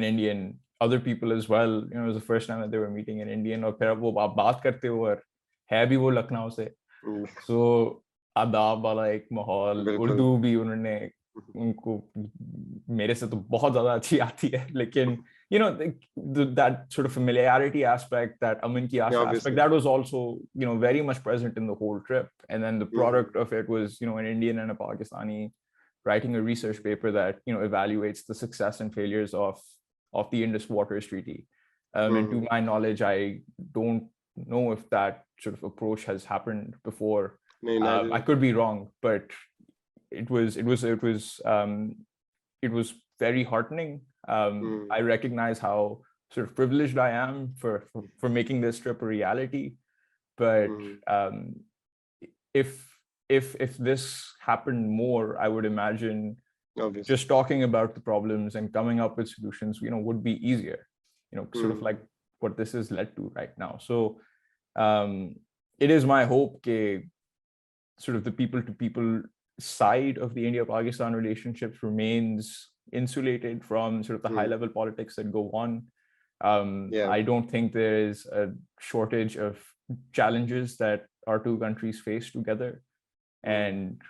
Indian. Other people as well, it was the first time that they were meeting an Indian. और फिर वो बात करते हो और है भी वो लखनऊ से, so आदाब वाला एक माहौल, उर्दू भी उन्होंने उनको मेरे से तो बहुत ज़्यादा अच्छी आती है, लेकिन that sort of familiarity aspect, that amin ki aasha aspect, that was also very much present in the whole trip. And then the product of it was an Indian and a Pakistani writing a research paper that evaluates the success and failures of the Indus Waters Treaty. And to my knowledge, I don't know if that sort of approach has happened before. I could be wrong, but it was very heartening. I recognize how sort of privileged I am for making this trip a reality. But if this happened more, I would imagine just talking about the problems and coming up with solutions, would be easier, sort of like what this has led to right now. So it is my hope that sort of the people to people side of the India-Pakistan relationships remains insulated from sort of the high level politics that go on. I don't think there is a shortage of challenges that our two countries face together, and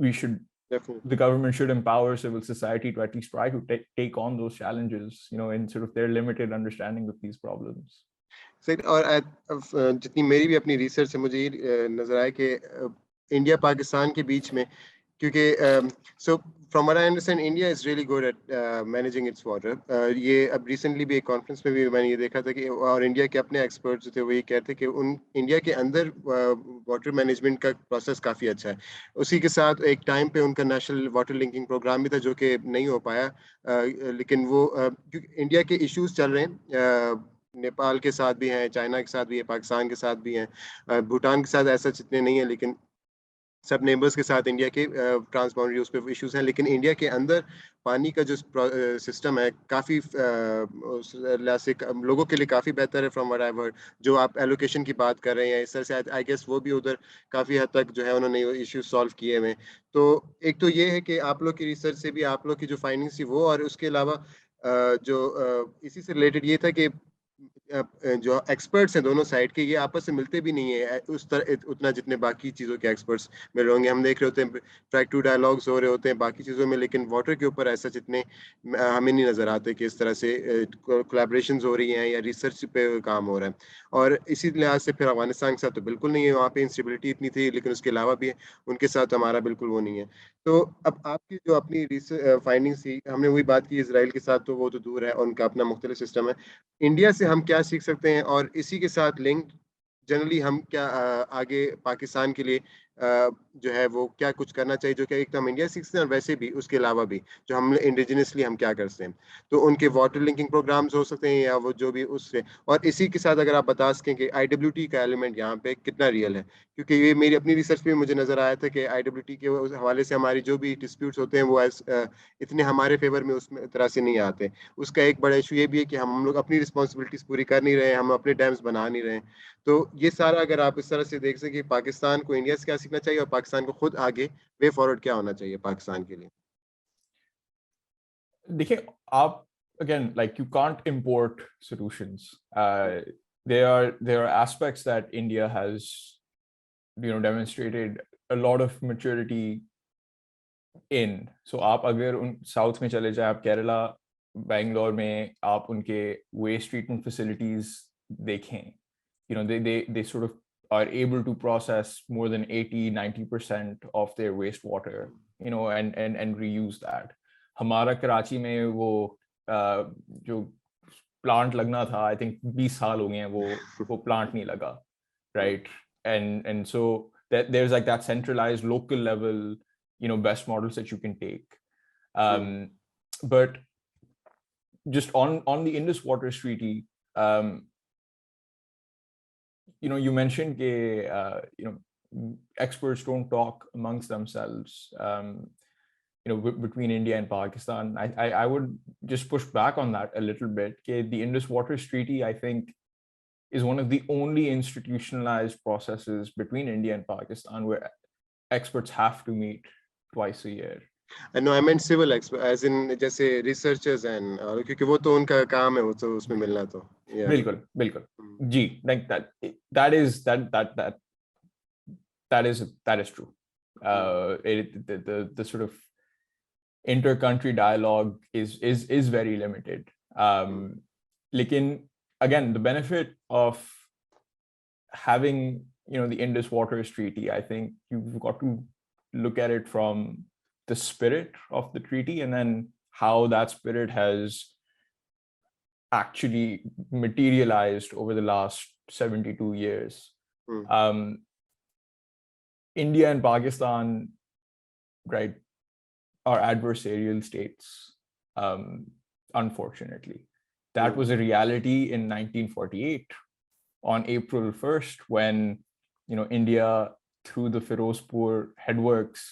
the government should empower civil society to at least try to take on those challenges, in sort of their limited understanding of these problems. और जितनी मेरी भी अपनी research से मुझे ये नजर आया कि इंडिया पाकिस्तान के बीच में, क्योंकि so from what I understand, India is really good at managing its water. ये अब recently भी एक conference में भी मैंने ये देखा था कि और इंडिया के अपने experts जो थे वो ये कहते हैं कि इंडिया के अंदर water management का process काफ़ी अच्छा है. उसी के साथ एक time पे उनका national water linking program भी था जो कि नहीं हो पाया, लेकिन वो इंडिया के issues चल रहे हैं, नेपाल के साथ भी हैं, चाइना के साथ भी है, पाकिस्तान के साथ भी हैं, भूटान के साथ ऐसा जितने नहीं है, लेकिन सब नेबर्स के साथ इंडिया के ट्रांस बाउंड्री उस पर इश्यूज हैं, लेकिन इंडिया के अंदर पानी का जो सिस्टम है काफ़ी उस लिहाज से लोगों के लिए काफ़ी बेहतर है फ्रॉम व्हाट आई हर्ड। जो आप एलोकेशन की बात कर रहे हैं इस तरह से, आई गेस वो भी उधर काफ़ी हद तक जो है उन्होंने इश्यूज सॉल्व किए हुए। तो एक तो ये है कि आप लोग की रिसर्च से भी आप लोग की जो फाइंडिंग्स थी वो, और उसके अलावा इसी से रिलेटेड ये था कि जो एक्सपर्ट्स हैं दोनों साइड के, ये आपस से मिलते भी नहीं है उस तरह उतना जितने बाकी चीज़ों के एक्सपर्ट्स मिल रहे होंगे। हम देख रहे होते हैं ट्रैक टू डायलॉग्स हो रहे होते हैं बाकी चीज़ों में, लेकिन वाटर के ऊपर ऐसा जितने हमें नहीं नज़र आते कि इस तरह से कोलैबोरेशंस हो रही हैं या रिसर्च पे काम हो रहा है। और इसी लिहाज से फिर अफगानिस्तान के साथ तो बिल्कुल नहीं है, वहाँ पे इंस्टेबिलिटी इतनी थी, लेकिन उसके अलावा भी उनके साथ हमारा बिल्कुल वो नहीं है। तो अब आपकी जो अपनी फाइंडिंग्स थी, हमने वही बात की इसराइल के साथ, तो वो तो दूर है और उनका अपना मुख्तलिफ सिस्टम है। इंडिया से हम क्या सीख सकते हैं, और इसी के साथ लिंक जनरली हम क्या आगे पाकिस्तान के लिए जो है वो क्या कुछ करना चाहिए, जो कि एक तो हम इंडिया सीखते हैं और वैसे भी उसके अलावा भी जो हम इंडिजिनसली हम क्या करते हैं। तो उनके वाटर लिंकिंग प्रोग्राम्स हो सकते हैं या वो जो भी उससे, और इसी के साथ अगर आप बता सकें कि आईडब्ल्यूटी का एलिमेंट यहाँ पे कितना रियल है, क्योंकि ये मेरी अपनी रिसर्च में मुझे नजर आया था कि आईडब्ल्यूटी के हवाले से हमारी जो भी डिस्प्यूट्स होते हैं वो इतने हमारे फेवर में उसमें तरह से नहीं आते। उसका एक बड़ा इशू ये भी है कि हम लोग अपनी रिस्पॉन्सिबिलिटीज पूरी कर नहीं रहे हैं, हम अपने डैम्स बना नहीं रहे हैं। तो ये सारा अगर आप इस तरह से देख सकें कि पाकिस्तान को इंडिया से क्या सीखना चाहिए और पाकिस्तान को खुद आगे वे फॉरवर्ड क्या होना चाहिए पाकिस्तान के लिए। देखिए, आप again, like, you can't import solutions. There are aspects that India has, demonstrated a lot of maturity in. So आप अगर उन साउथ में चले जाए, आप केरला, बैंगलोर में आप उनके वेस्ट ट्रीटमेंट फैसिलिटीज देखें, they sort of are able to process more than 80-90% of their wastewater, and reuse that. हमारा कराची में वो जो प्लांट लगना था, आई थिंक 20 साल हो गए हैं वो प्लांट नहीं लगा, right? And so that there's like that centralized local level, best models that you can take. But just on the Indus Waters Treaty, you mentioned experts don't talk amongst themselves, between India and Pakistan. I would just push back on that a little bit. The Indus Waters Treaty, I think, is one of the only institutionalized processes between India and Pakistan where experts have to meet twice a year. No, I meant civil expert, as in जैसे researchers and क्योंकि वो तो उनका काम है, वो तो उसमें मिलना तो बिल्कुल बिल्कुल जी, like that is true. The sort of inter-country dialogue is very limited. Lekin, again, the benefit of having the Indus Waters Treaty, I think you've got to look at it from the spirit of the treaty and then how that spirit has actually materialized over the last 72 years. India and Pakistan, right, are adversarial states, unfortunately. That was a reality in 1948 on April 1st when India, through the Firozpur headworks,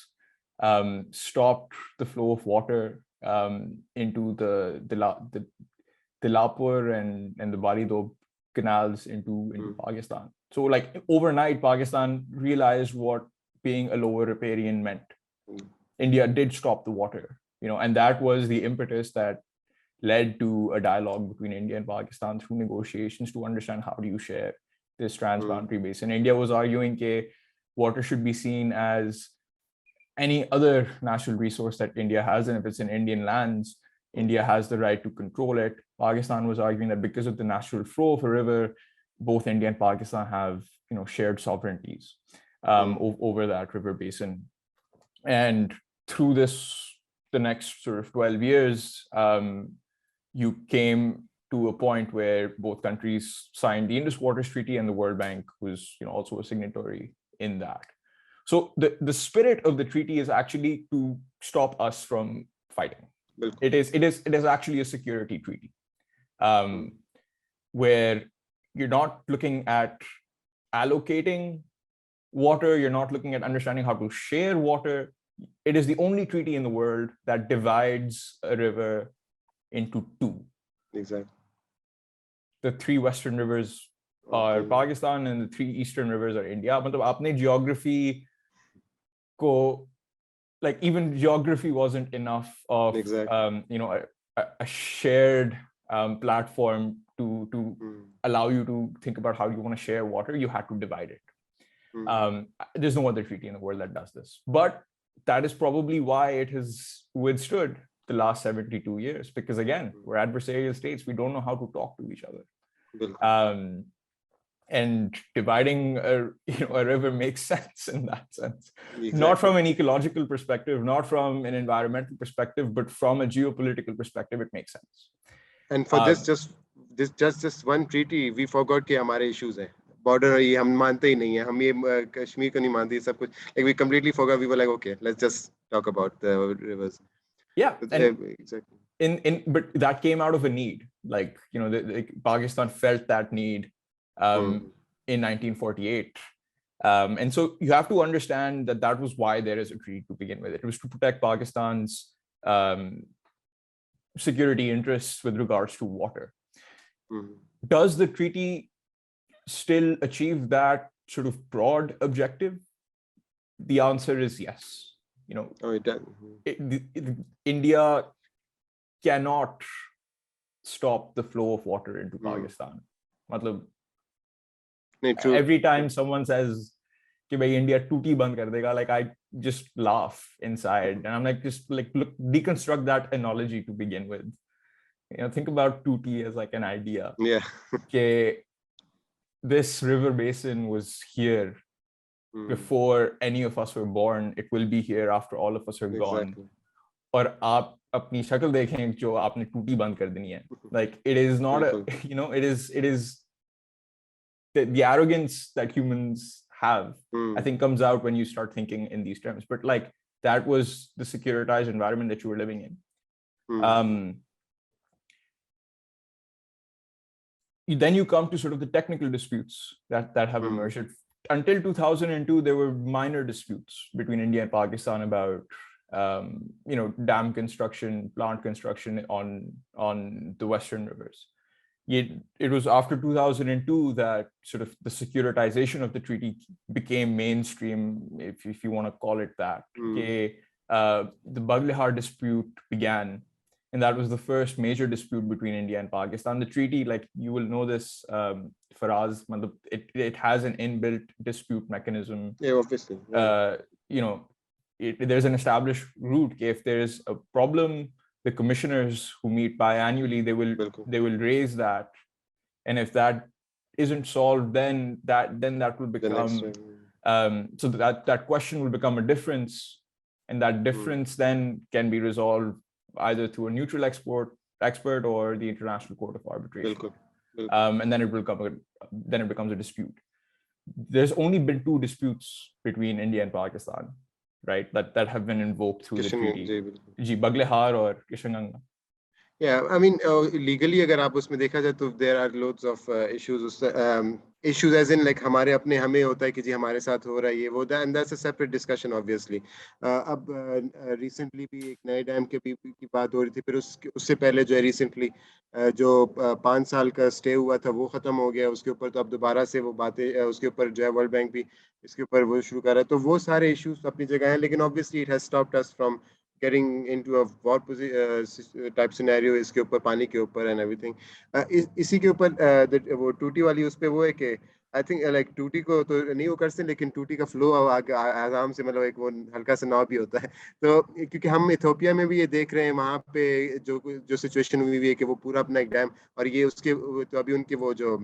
stopped the flow of water into the Dilapur and the Baridob canals into Pakistan. So like overnight, Pakistan realized what being a lower riparian meant. India did stop the water, and that was the impetus that led to a dialogue between India and Pakistan through negotiations to understand how do you share this transboundary basin. India was arguing that water should be seen as any other natural resource that India has, and if it's in Indian lands, India has the right to control it. Pakistan was arguing that because of the natural flow of a river, both India and Pakistan have shared sovereignties over that river basin. And through the next sort of 12 years, you came to a point where both countries signed the Indus Waters Treaty, and the World Bank was also a signatory in that. So the spirit of the treaty is actually to stop us from fighting. It is actually a security treaty, where you're not looking at allocating water. You're not looking at understanding how to share water. It is the only treaty in the world that divides a river into two. Exactly. The three western rivers are Pakistan and the three eastern rivers are India. मतलब आपने geography को, like even geography wasn't enough of you know, a shared platform to allow you to think about how you want to share water. You had to divide it. There's no other treaty in the world that does this, but that is probably why it has withstood the last 72 years, because again, we're adversarial states. We don't know how to talk to each other. And dividing a river makes sense in that sense. Exactly. Not from an ecological perspective, not from an environmental perspective, but from a geopolitical perspective, it makes sense. And for this one treaty, we forgot कि हमारे issues हैं. Border ये हम मानते ही नहीं है. हम ये कश्मीर को नहीं मानते सब कुछ. Like we completely forgot. We were like, okay, let's just talk about the rivers. Yeah, exactly. But that came out of a need. Like, you know, Pakistan felt that need in 1948. And so you have to understand that that was why there is a treaty to begin with. It was to protect Pakistan's security interests with regards to water. Does the treaty still achieve that sort of broad objective? The answer is yes. You know, it does. India cannot stop the flow of water into Pakistan. Matlab, every time someone says कि भाई India टूटी बंद कर देगा, like I just laugh inside, and I'm like, just like look, deconstruct that analogy to begin with. You know, think about टूटी as like an idea. Yeah. कि this river basin was here before any of us were born. It will be here after all of us are gone. और आप अपनी शक्ल देखें जो आपने टूटी बंद कर देनी है. Like it is not a, you know, it is the arrogance that humans have, I think, comes out when you start thinking in these terms. But like that was the securitized environment that you were living in. Then you come to sort of the technical disputes that have emerged. Until 2002, there were minor disputes between India and Pakistan about you know, dam construction, plant construction on the western rivers. It was after 2002 that sort of the securitization of the treaty became mainstream, if you want to call it that. The Baglihar dispute began, and that was the first major dispute between India and Pakistan. The treaty, like you will know this, Faraz, it has an inbuilt dispute mechanism. Yeah, obviously. Yeah. You know, there's an established route. If there's a problem, the commissioners who meet biannually, they will raise that, and if that isn't solved, then that will become so that question will become a difference, and that difference then can be resolved either through a neutral expert or the International Court of Arbitration. And then it becomes a dispute. There's only been 2 disputes between India and Pakistan, right, that have been invoked through the treaty. Baglihar or Kishanganj. Yeah, I mean, legally, अगर आप उसमें देखा जाए तो there are loads of issues. Issues as in like हमारे अपने हमें होता है कि जी हमारे साथ हो रहा है ये वो, and that's a separate discussion obviously. अब recently भी एक नए डैम के की बात हो रही थी, फिर उससे पहले जो है recently जो 5 साल का स्टे हुआ था वो खत्म हो गया. उसके ऊपर तो अब दोबारा से वो बातें, उसके ऊपर जो है वर्ल्ड बैंक भी इसके ऊपर वो शुरू कर रहा है. तो वो सारे issues अपनी जगह हैं, लेकिन obviously it has stopped us from getting into a war type scenario इसके ऊपर पानी के ऊपर and everything. इसी के ऊपर वो टूटी वाली उस पे वो है कि I think like टूटी को तो नहीं वो कर सकते, लेकिन टूटी का फ्लो आराम से मतलब एक वो हल्का सा नाव भी होता है. तो क्योंकि हम इथियोपिया में भी ये देख रहे हैं, वहाँ पे जो सिचुएशन हुई है कि वो पूरा अपना एक डैम, और ये उसके तो अभी उनके वो जो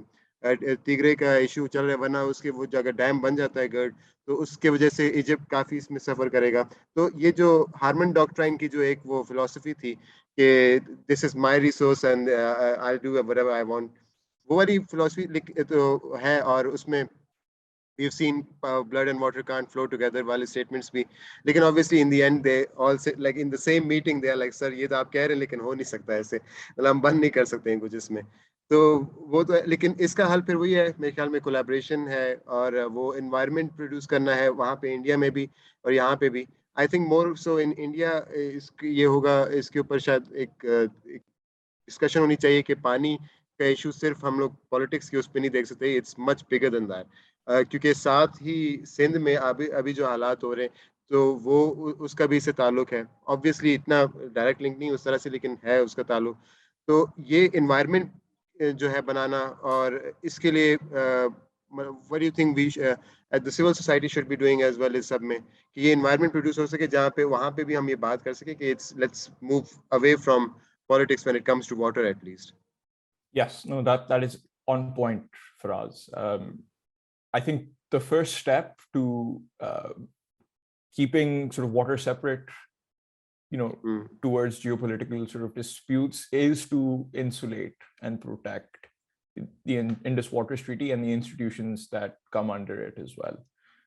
तिगरे का इशू चल रहा है, वरना उसके वो अगर डैम बन जाता है गर्ड, तो उसके वजह से इजिप्ट काफ़ी इसमें सफ़र करेगा. तो ये जो हार्मन डॉक्ट्राइन की जो एक वो फिलॉसफी थी कि this is my resource and I do whatever I want, वो वाली फिलॉसफी तो है. और उसमें we've seen blood and water can't flow together वाले statements भी, लेकिन obviously in the end they all say like in the same meeting they are like, sir ये तो आप कह रहे हैं लेकिन हो नहीं सकता ऐसे, मतलब हम बंद नहीं कर सकते हैं कुछ इसमें. तो वो तो है, लेकिन इसका हल फिर वही है मेरे ख्याल में, कोलैबोरेशन है और वो एनवायरनमेंट प्रोड्यूस करना है वहाँ पे इंडिया में भी और यहाँ पे भी। I think more so in India इसकी ये होगा, इसके ऊपर शायद एक डिस्कशन होनी चाहिए कि पानी का इशू सिर्फ हम लोग पॉलिटिक्स के उस पर नहीं देख सकते, it's much bigger than that. क्योंकि साथ ही सिंध में अभी अभी जो हालात हो रहे हैं, तो वो उसका भी इससे ताल्लुक है। ऑब्वियसली इतना डायरेक्ट लिंक नहीं उस तरह से, लेकिन है उसका ताल्लुक। तो ये इन्वायरमेंट जो है बनाना, और इसके लिए what you think we at the civil society should be doing as well इस सब में, कि ये इन्वायरमेंट प्रोड्यूस हो सके जहाँ पे वहाँ पे भी हम ये बात कर सके कि it's let's move away from politics when it comes to water at least. Yes, no, that is on point for us. I think the first step to keeping sort of water separate, towards geopolitical sort of disputes is to insulate and protect the Indus Waters Treaty and the institutions that come under it as well.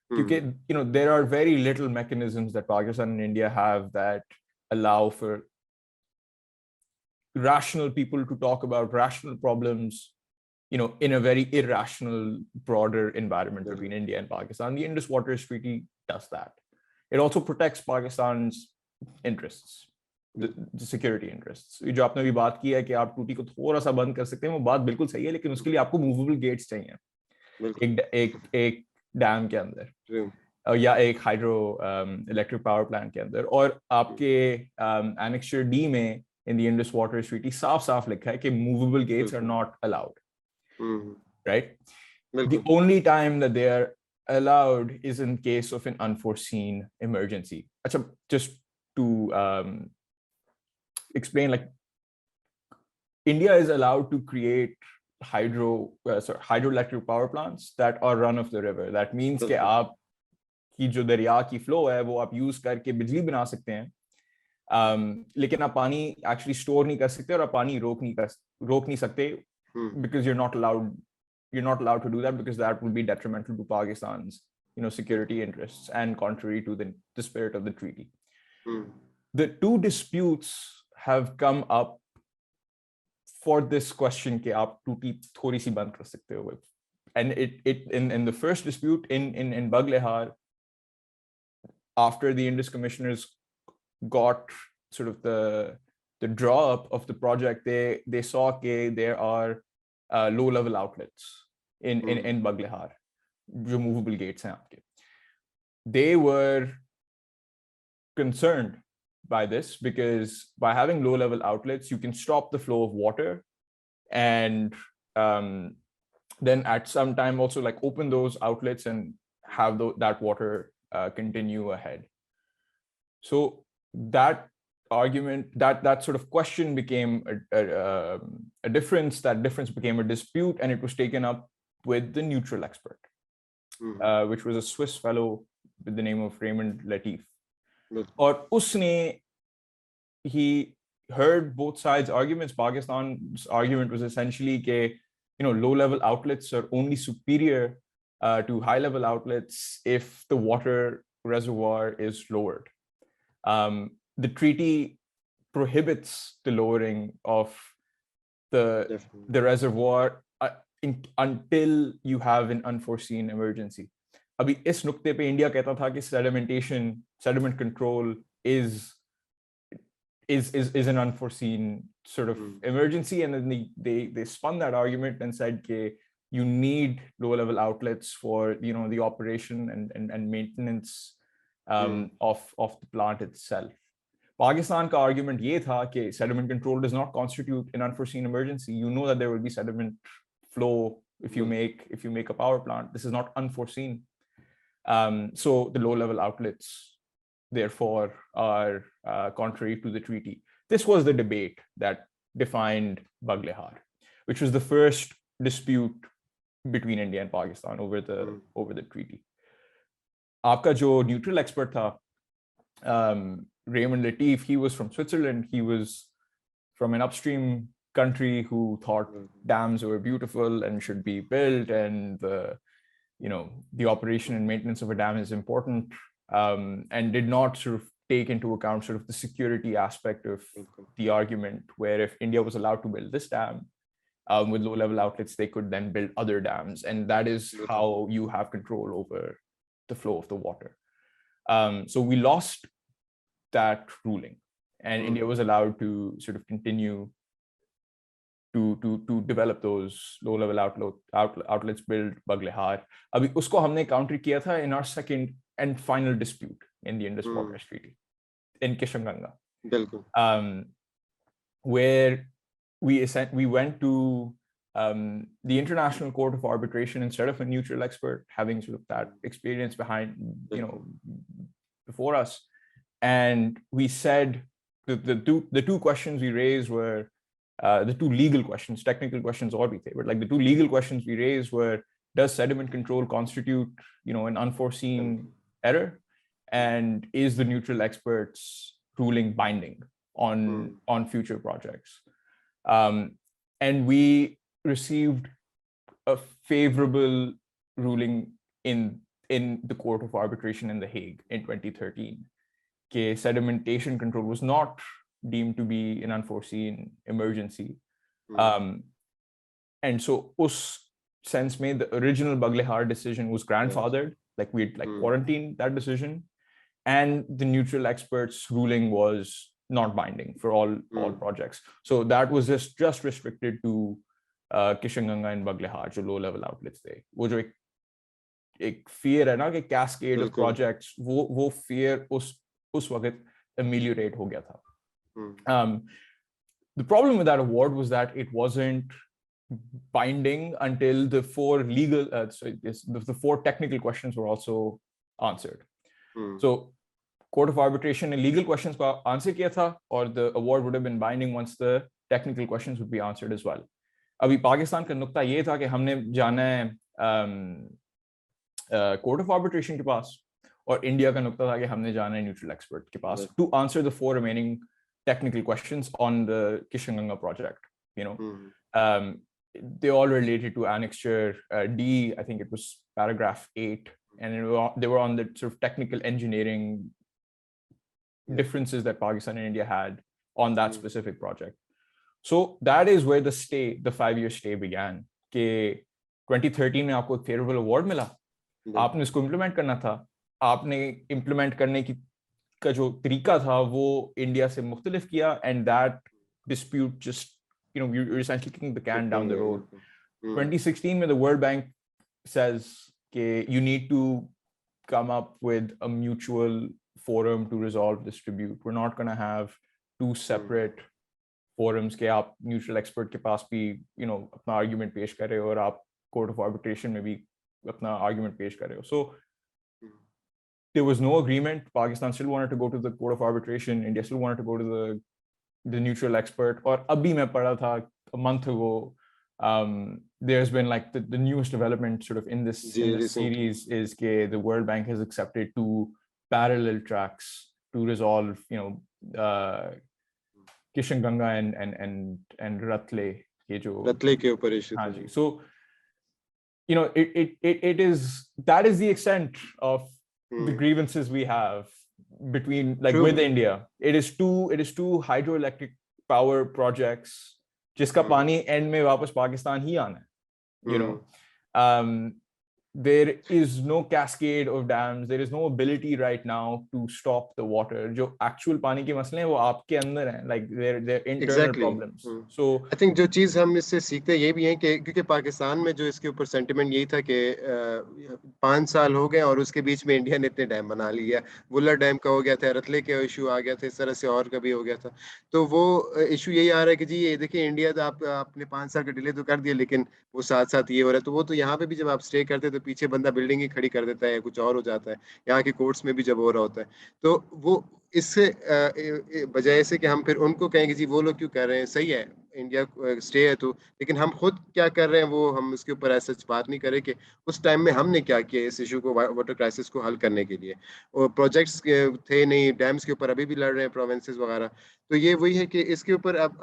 Because there are very little mechanisms that Pakistan and India have that allow for rational people to talk about rational problems, in a very irrational, broader environment between India and Pakistan. The Indus Waters Treaty does that. It also protects Pakistan's interests, the security interests. जो आपने भी बात की है कि आप टूटी को थोड़ा सा बंद कर सकते हैं, वो बात बिल्कुल सही है, लेकिन उसके लिए आपको मूवेबल गेट्स चाहिए एक डैम के अंदर या एक हाइड्रो इलेक्ट्रिक पावर प्लांट के अंदर। और आपके एनेक्चर डी में in the Indus Waters Treaty साफ लिखा है कि movable gates are not allowed. Right? The only time that they are allowed is in case of an unforeseen emergency. Achha, just to explain, like, India is allowed to create hydroelectric power plants that are run of the river. That means कि आप की जो दरिया की flow है वो आप use करके बिजली बना सकते हैं, लेकिन आप पानी एक्चुअली स्टोर नहीं कर सकते और आप पानी रोक नहीं सकते, because you're not allowed to do that, because that would be detrimental to Pakistan's security interests and contrary to the spirit of the treaty. The two disputes have come up for this question कि आप टूटी थोड़ी सी बंद कर सकते हो, and it in the first dispute in Baglehar, after the Indus commissioners got sort of the draw up of the project, they saw that there are low level outlets in Baglehar, जो movable gates हैं आपके. They were concerned by this because by having low level outlets you can stop the flow of water, and then at some time also like open those outlets and have that water continue ahead. So that argument, that sort of question became a difference. That difference became a dispute, and it was taken up with the neutral expert, which was a Swiss fellow with the name of Raymond Latif. और उसने, he heard both sides' arguments. Pakistan's argument was essentially that low-level outlets are only superior to high-level outlets if the water reservoir is lowered. The treaty prohibits the lowering of the reservoir until you have an unforeseen emergency. अभी इस नुक्ते पे India कहता था कि sediment control is an unforeseen sort of emergency, and then they spun that argument and said that you need low level outlets for the operation and maintenance of the plant itself. Pakistan ka argument ye tha कि sediment control does not constitute an unforeseen emergency. You know that there will be sediment flow if you make a power plant. This is not unforeseen. So the low level outlets therefore are contrary to the treaty. This was the debate that defined Baglehar, which was the first dispute between India and Pakistan over the treaty. Aapka jo neutral expert tha, Raymond Latif, he was from Switzerland. He was from an upstream country who thought dams were beautiful and should be built, and the operation and maintenance of a dam is important, and did not sort of take into account sort of the security aspect of the argument, where if India was allowed to build this dam, with low-level outlets, they could then build other dams, and that is how you have control over the flow of the water. So we lost that ruling, and India was allowed to sort of continue to develop those low-level outlets, build Baglihar. Abhi usko humne counter kiya tha in our second and final dispute in the Indus Waters Treaty in Kishanganga, where we went to the International Court of Arbitration instead of a neutral expert, having sort of that experience behind, before us. And we said the two questions we raised were the two legal questions, technical questions or but like the two legal questions we raised were, does sediment control constitute, an unforeseen error? And is the neutral experts ruling binding on future projects? And we received a favorable ruling in the Court of Arbitration in The Hague in 2013. That sedimentation control was not deemed to be an unforeseen emergency. And so us sense mein, the original Baglihar decision was grandfathered, like we'd quarantined that decision, and the neutral experts ruling was not binding for all projects. So that was just restricted to Kishanganga and Baglihar, jo low level outlets the. Wo jo ek fear hai na ki cascade of projects, wo fear us waqt ameliorate ho gaya tha. The problem with that award was that it wasn't binding until the four legal, the four technical questions were also answered. So Court of Arbitration ne legal questions ko answer kiya tha, or the award would have been binding once the technical questions would be answered as well. Abhi Pakistan ka nukta ye tha ki humne jana hai Court of Arbitration ke paas, or India ka nukta tha ki humne jana hai neutral expert ke paas to answer the four remaining technical questions on the Kishanganga project. They all related to annexure D, I think it was paragraph 8, and they were on the sort of technical engineering differences that Pakistan and India had on that specific project. So that is where the 5-year stay began. Ke 2013 में आपको एक favorable award मिला, आपने इसको implement करना था, आपने implement करने का जो तरीका था वो India से मुख्तलिफ किया, and that dispute just, you're essentially kicking the can down the road. 2016 में the World Bank says that you need to come up with a mutual forum to resolve this dispute. We're not going to have two separate forums के आप neutral expert के पास भी अपना argument पेश कर रहे हो और आप Court of Arbitration में भी अपना argument पेश कर रहे हो. So there was no agreement. Pakistan still wanted to go to the Court of Arbitration. India still wanted to go to the neutral expert. और अभी मैं पढ़ा था a month ago, there's been like the newest development sort of in this series is that the World Bank has accepted two parallel tracks to resolve, Kishanganga and Ratle ke upar issue. So, that is the extent of the grievances we have between with India. It is two hydroelectric power projects जिसका पानी end में वापस पाकिस्तान ही आना है. There is no cascade of dams. There is no ability right now to stop the water. जो actual पानी के मसले हैं वो आपके अंदर हैं, like they're internal problems. So I think जो चीज हम इससे सीखते हैं ये भी है कि क्योंकि पाकिस्तान में जो इसके ऊपर सेंटिमेंट यही था कि 5 साल हो गए और उसके बीच में इंडिया ने इतने डैम बना लिया. वुलर डैम का हो गया था, रतले का इशू आ गया था, इस तरह से और कभी हो गया था. तो वो इशू यही आ रहा है कि जी ये देखिए इंडिया तो आपने 5 साल का डिले तो कर दिया, लेकिन वो साथ साथ ये हो रहा है. तो वो तो यहाँ पे भी जब आप स्टे करते तो पीछे बंदा बिल्डिंग ही खड़ी कर देता है, कुछ और हो जाता है. यहाँ के कोर्ट्स में भी जब हो रहा होता है तो वो इससे बजाय से कि हम फिर उनको कहेंगे जी वो लोग क्यों कर रहे हैं, सही है इंडिया स्टे है तो, लेकिन हम खुद क्या कर रहे हैं वो हम इसके ऊपर ऐसा बात नहीं करें कि उस टाइम में हमने क्या किया इस इशू को, वाटर क्राइसिस को हल करने के लिए. और प्रोजेक्ट्स थे नहीं, डैम्स के ऊपर अभी भी लड़ रहे हैं प्रोविंसेस वगैरह. तो ये वही है कि इसके ऊपर अब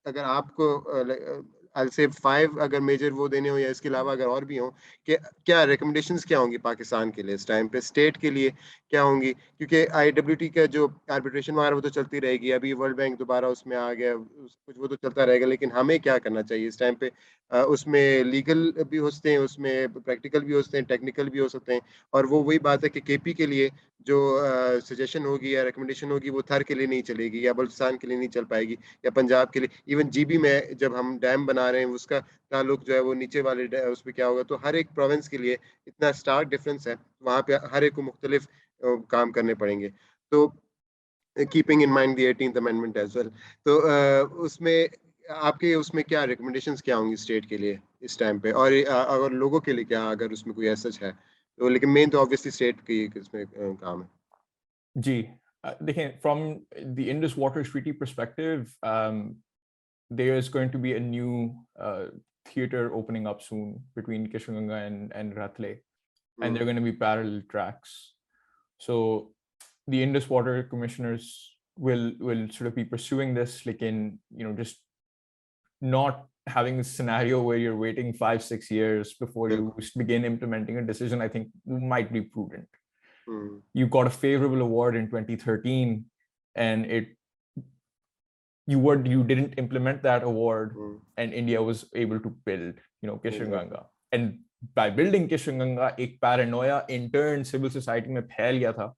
अगर आपको I'll say 5 अगर मेजर वो देने हो या इसके अलावा अगर और भी हो कि क्या रिकमेंडेशंस क्या होंगी पाकिस्तान के लिए इस टाइम पे, स्टेट के लिए क्या होंगी, क्योंकि IWT का जो आर्बिट्रेशन वगैरह वो तो चलती रहेगी, अभी वर्ल्ड बैंक दोबारा उसमें आ गया, कुछ वो तो चलता रहेगा, लेकिन हमें क्या करना चाहिए इस टाइम पे? उसमें लीगल भी होते हैं, उसमें प्रैक्टिकल भी होते हैं, टेक्निकल भी हो सकते हैं, और वो वही बात है कि KP के लिए जो सजेशन होगी या रिकमेंडेशन होगी वो थर के लिए नहीं चलेगी या बलूचिस्तान के लिए नहीं चल पाएगी या पंजाब के लिए। इवन GB में जब हम डैम बना रहे हैं उसका ताल्लुक जो है वो नीचे वाले उस पर क्या होगा, तो हर एक प्रोविंस के लिए इतना स्टार्क डिफरेंस है, वहाँ पे हर एक को मुख्तलिफ काम करने पड़ेंगे। तो keeping in mind the 18th amendment as well, तो उसमें आपके उसमें क्या रिकमेंडेशंस क्या होंगी स्टेट के लिए इस टाइम पे, और अगर लोगों के लिए क्या, अगर उसमें कोई ऐसा है तो, लेकिन मेन तो ऑब्वियसली स्टेट की इसमें काम है। जी, देखें, from the Indus Water Treaty perspective, there is going to be a new theater opening up soon between Kishwaganga and Ratle, and they're going to be parallel tracks. So the Indus Water commissioners will sort of be pursuing this, like in, you know, just not having a scenario where you're waiting 5-6 years before you begin implementing a decision. I think might be prudent. You got a favorable award in 2013, and you didn't implement that award, and India was able to build, you know, Kishwaganga. And by building Kishwaganga, एक paranoia in turn civil society में फैल गया था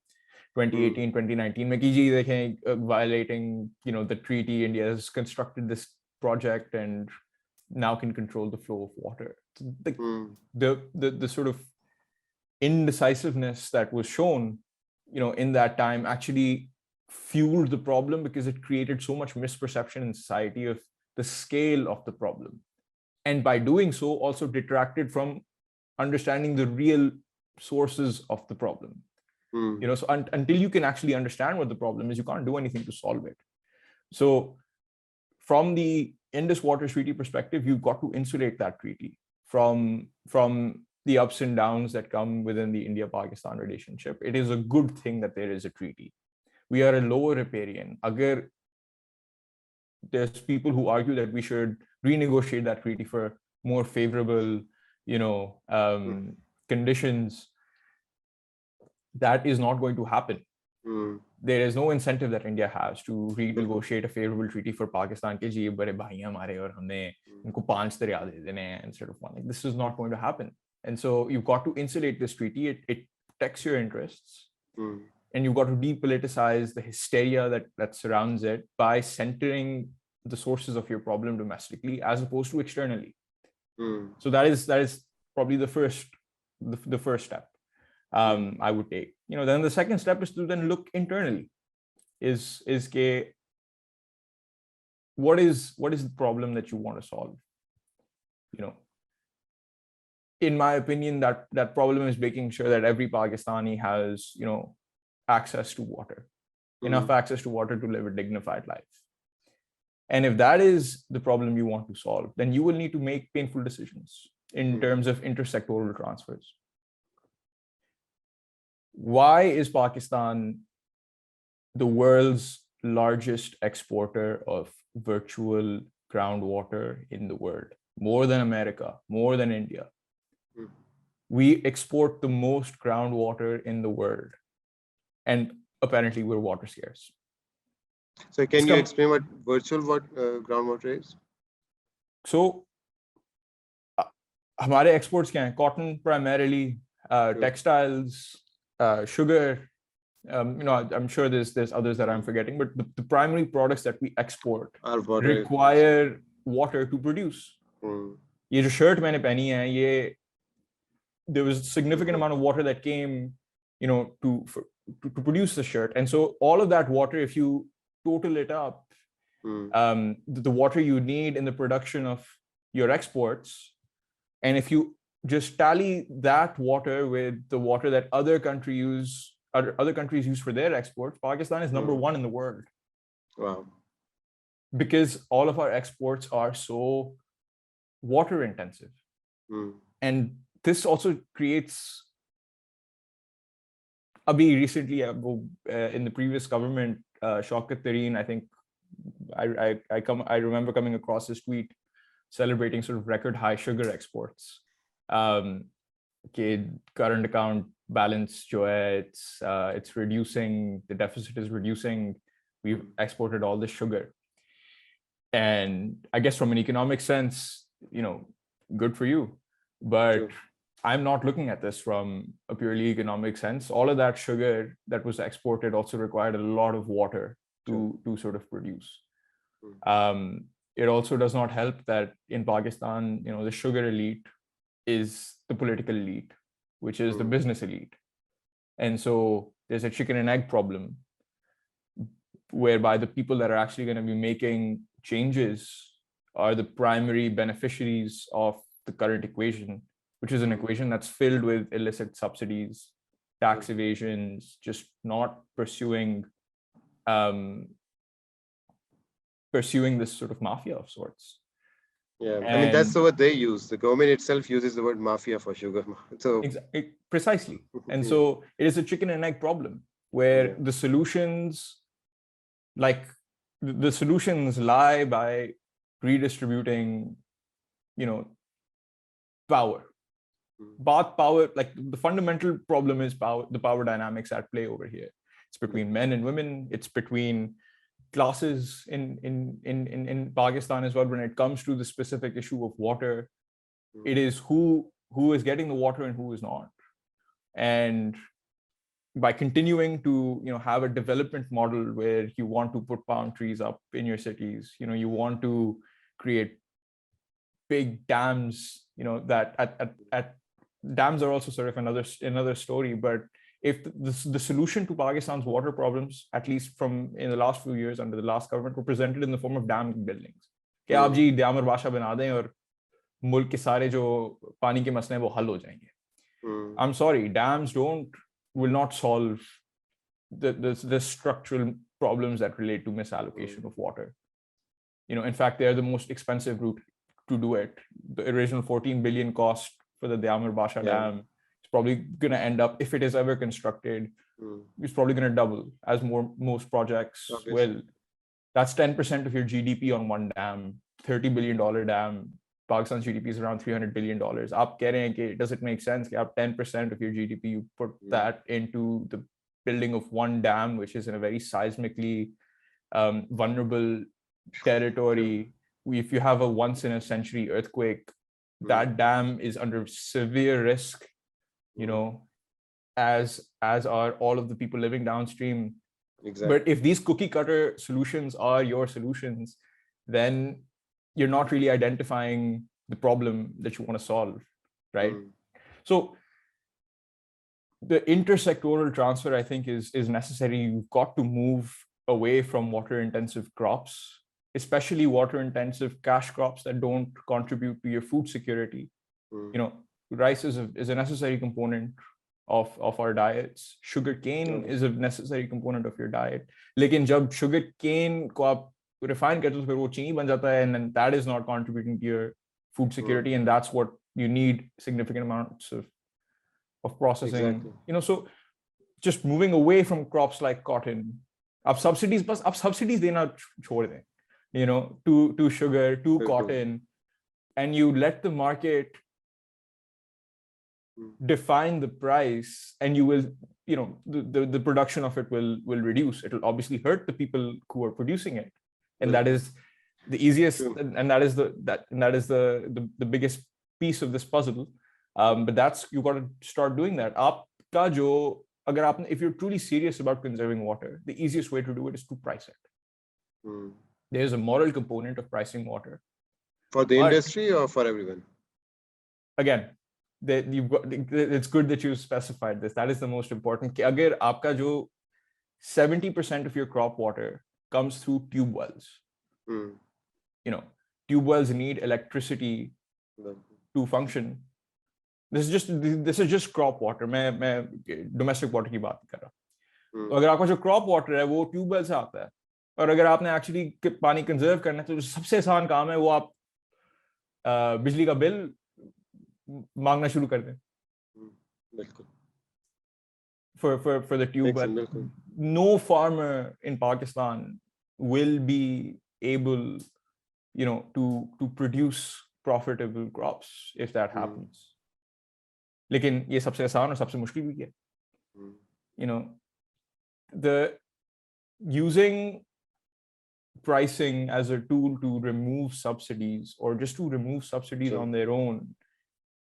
2018, 2019 में कि जी देखें, violating, you know, the treaty, India has constructed this project and now can control the flow of water. The sort of indecisiveness that was shown, you know, in that time actually fueled the problem, because it created so much misperception in society of the scale of the problem, and by doing so also detracted from understanding the real sources of the problem. You know, so until you can actually understand what the problem is, you can't do anything to solve it. So from the Indus Water Treaty perspective, you've got to insulate that treaty from the ups and downs that come within the India-Pakistan relationship. It is a good thing that there is a treaty. We are a lower riparian. Agar there's people who argue that we should renegotiate that treaty for more favorable, you know, conditions, that is not going to happen. There is no incentive that India has to renegotiate a favorable treaty for Pakistan ke ji bade bhai hamare aur humne unko 5 darya de dene hain instead of 1. Like, this is not going to happen. And so you've got to insulate this treaty. It protects your interests. And you've got to depoliticize the hysteria that surrounds it by centering the sources of your problem domestically as opposed to externally. So that is probably the first step I would take. You know, then the second step is to then look internally. Is what is the problem that you want to solve? You know, in my opinion, that problem is making sure that every Pakistani has, you know, access to water, enough access to water to live a dignified life. And if that is the problem you want to solve, then you will need to make painful decisions in terms of intersectoral transfers. Why is Pakistan the world's largest exporter of virtual groundwater in the world? More than America, more than India. We export the most groundwater in the world. And apparently we're water scarce. So can you explain what virtual groundwater is? So, हमारे exports क्या हैं? Cotton primarily, textiles, sugar. You know, I'm sure there's others that I'm forgetting, but the primary products that we export require water to produce. ये जो shirt मैंने पहनी है, there was a significant amount of water that came, you know, to produce the shirt. And so all of that water, if you total it up, the water you need in the production of your exports, and if you just tally that water with the water that other countries use for their exports, Pakistan is number 1 in the world. Wow. Because all of our exports are so water intensive. And this also creates, recently in the previous government, Shaukat Tareen, I think I remember coming across this tweet celebrating sort of record high sugar exports. Current account balance jo hai, it's reducing, the deficit is reducing. We've exported all this sugar. And I guess from an economic sense, good for you. But True. I'm not looking at this from a purely economic sense. All of that sugar that was exported also required a lot of water to sort of produce. It also does not help that in Pakistan, the sugar elite is the political elite, which is the business elite. And so there's a chicken and egg problem, whereby the people that are actually going to be making changes are the primary beneficiaries of the current equation, which is an equation that's filled with illicit subsidies, tax evasions, just not pursuing this sort of mafia of sorts. Yeah, I mean, that's the word they use. The government itself uses the word mafia for sugar. So precisely. And so it is a chicken and egg problem where the solutions, the solutions lie by redistributing, power. Power, like the fundamental problem is power, the power dynamics at play over here. It's between men and women. It's between classes in Pakistan as well. When it comes to the specific issue of water, it is who is getting the water and who is not. And by continuing to have a development model where you want to put palm trees up in your cities, you want to create big dams, that at dams are also sort of another story. But if the solution to Pakistan's water problems, at least from in the last few years under the last government, were presented in the form of dam buildings, कि आप जी dam और बाशा बना दें और मुल्क के सारे जो पानी के मसले हैं वो हल हो जाएंगे. I'm sorry, dams will not solve the structural problems that relate to misallocation of water. In fact, they are the most expensive route to do it. The original 14 billion cost for the Diamar Basha Dam is probably going to end up, if it is ever constructed, it's probably going to double, as most projects will. That's 10% of your GDP on one dam, $30 billion dam. Pakistan's GDP is around $300 billion. Aap keh rahe hain ki, does it make sense that 10% of your GDP, you put that into the building of one dam, which is in a very seismically vulnerable territory. If you have a once in a century earthquake, that dam is under severe risk, as are all of the people living downstream. Exactly. But if these cookie cutter solutions are your solutions, then you're not really identifying the problem that you want to solve, right? So the intersectoral transfer, I think, is necessary. You've got to move away from water intensive crops, especially water intensive cash crops that don't contribute to your food security. Rice is a necessary component of our diets. Sugar cane is a necessary component of your diet. Lekin jab sugar cane ko aap refine karte ho, phir wo chini ban jata hai, and then that is not contributing to your food security, and that's what you need significant amounts of processing. So just moving away from crops like cotton. Ab subsidies dena chhod dein, to sugar, to cotton, and you let the market define the price, and you will, the production of it will reduce. It will obviously hurt the people who are producing it, and that is the easiest, and that is the biggest piece of this puzzle. But that's, you got to start doing that. Aapka jo, if you're truly serious about conserving water, the easiest way to do it is to price it. There's a moral component of pricing water. For the industry or for everyone? Again, it's good that you specified this. That is the most important. Agar aapka jo 70% of your crop water comes through tube wells. Tube wells need electricity to function. This is just crop water. मैं domestic water की बात कर रहा हूँ. तो अगर आपका जो crop water है वो tube well से आता है, और अगर आपने actually पानी conserve करना है, तो सबसे आसान काम है वो आप बिजली का बिल मांगना शुरू कर दें. For the tube well. No farmer in Pakistan will be able, to produce profitable crops if that happens. लेकिन ये सबसे आसान और सबसे मुश्किल भी है. The using pricing as a tool to remove subsidies or just to remove subsidies on their own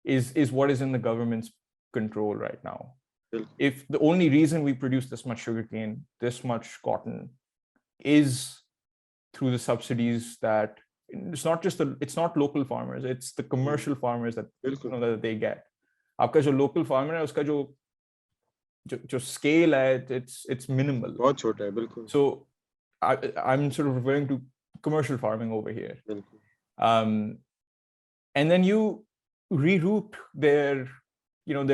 is what is in the government's control right now. If the only reason we produce this much sugarcane, this much cotton, is through the subsidies that it's not local farmers, it's the commercial farmers that that they get. आपका जो local farmer है उसका जो scale है it's minimal. बहुत छोटा है बिल्कुल. So I'm sort of referring to commercial farming over here. And then you reroute their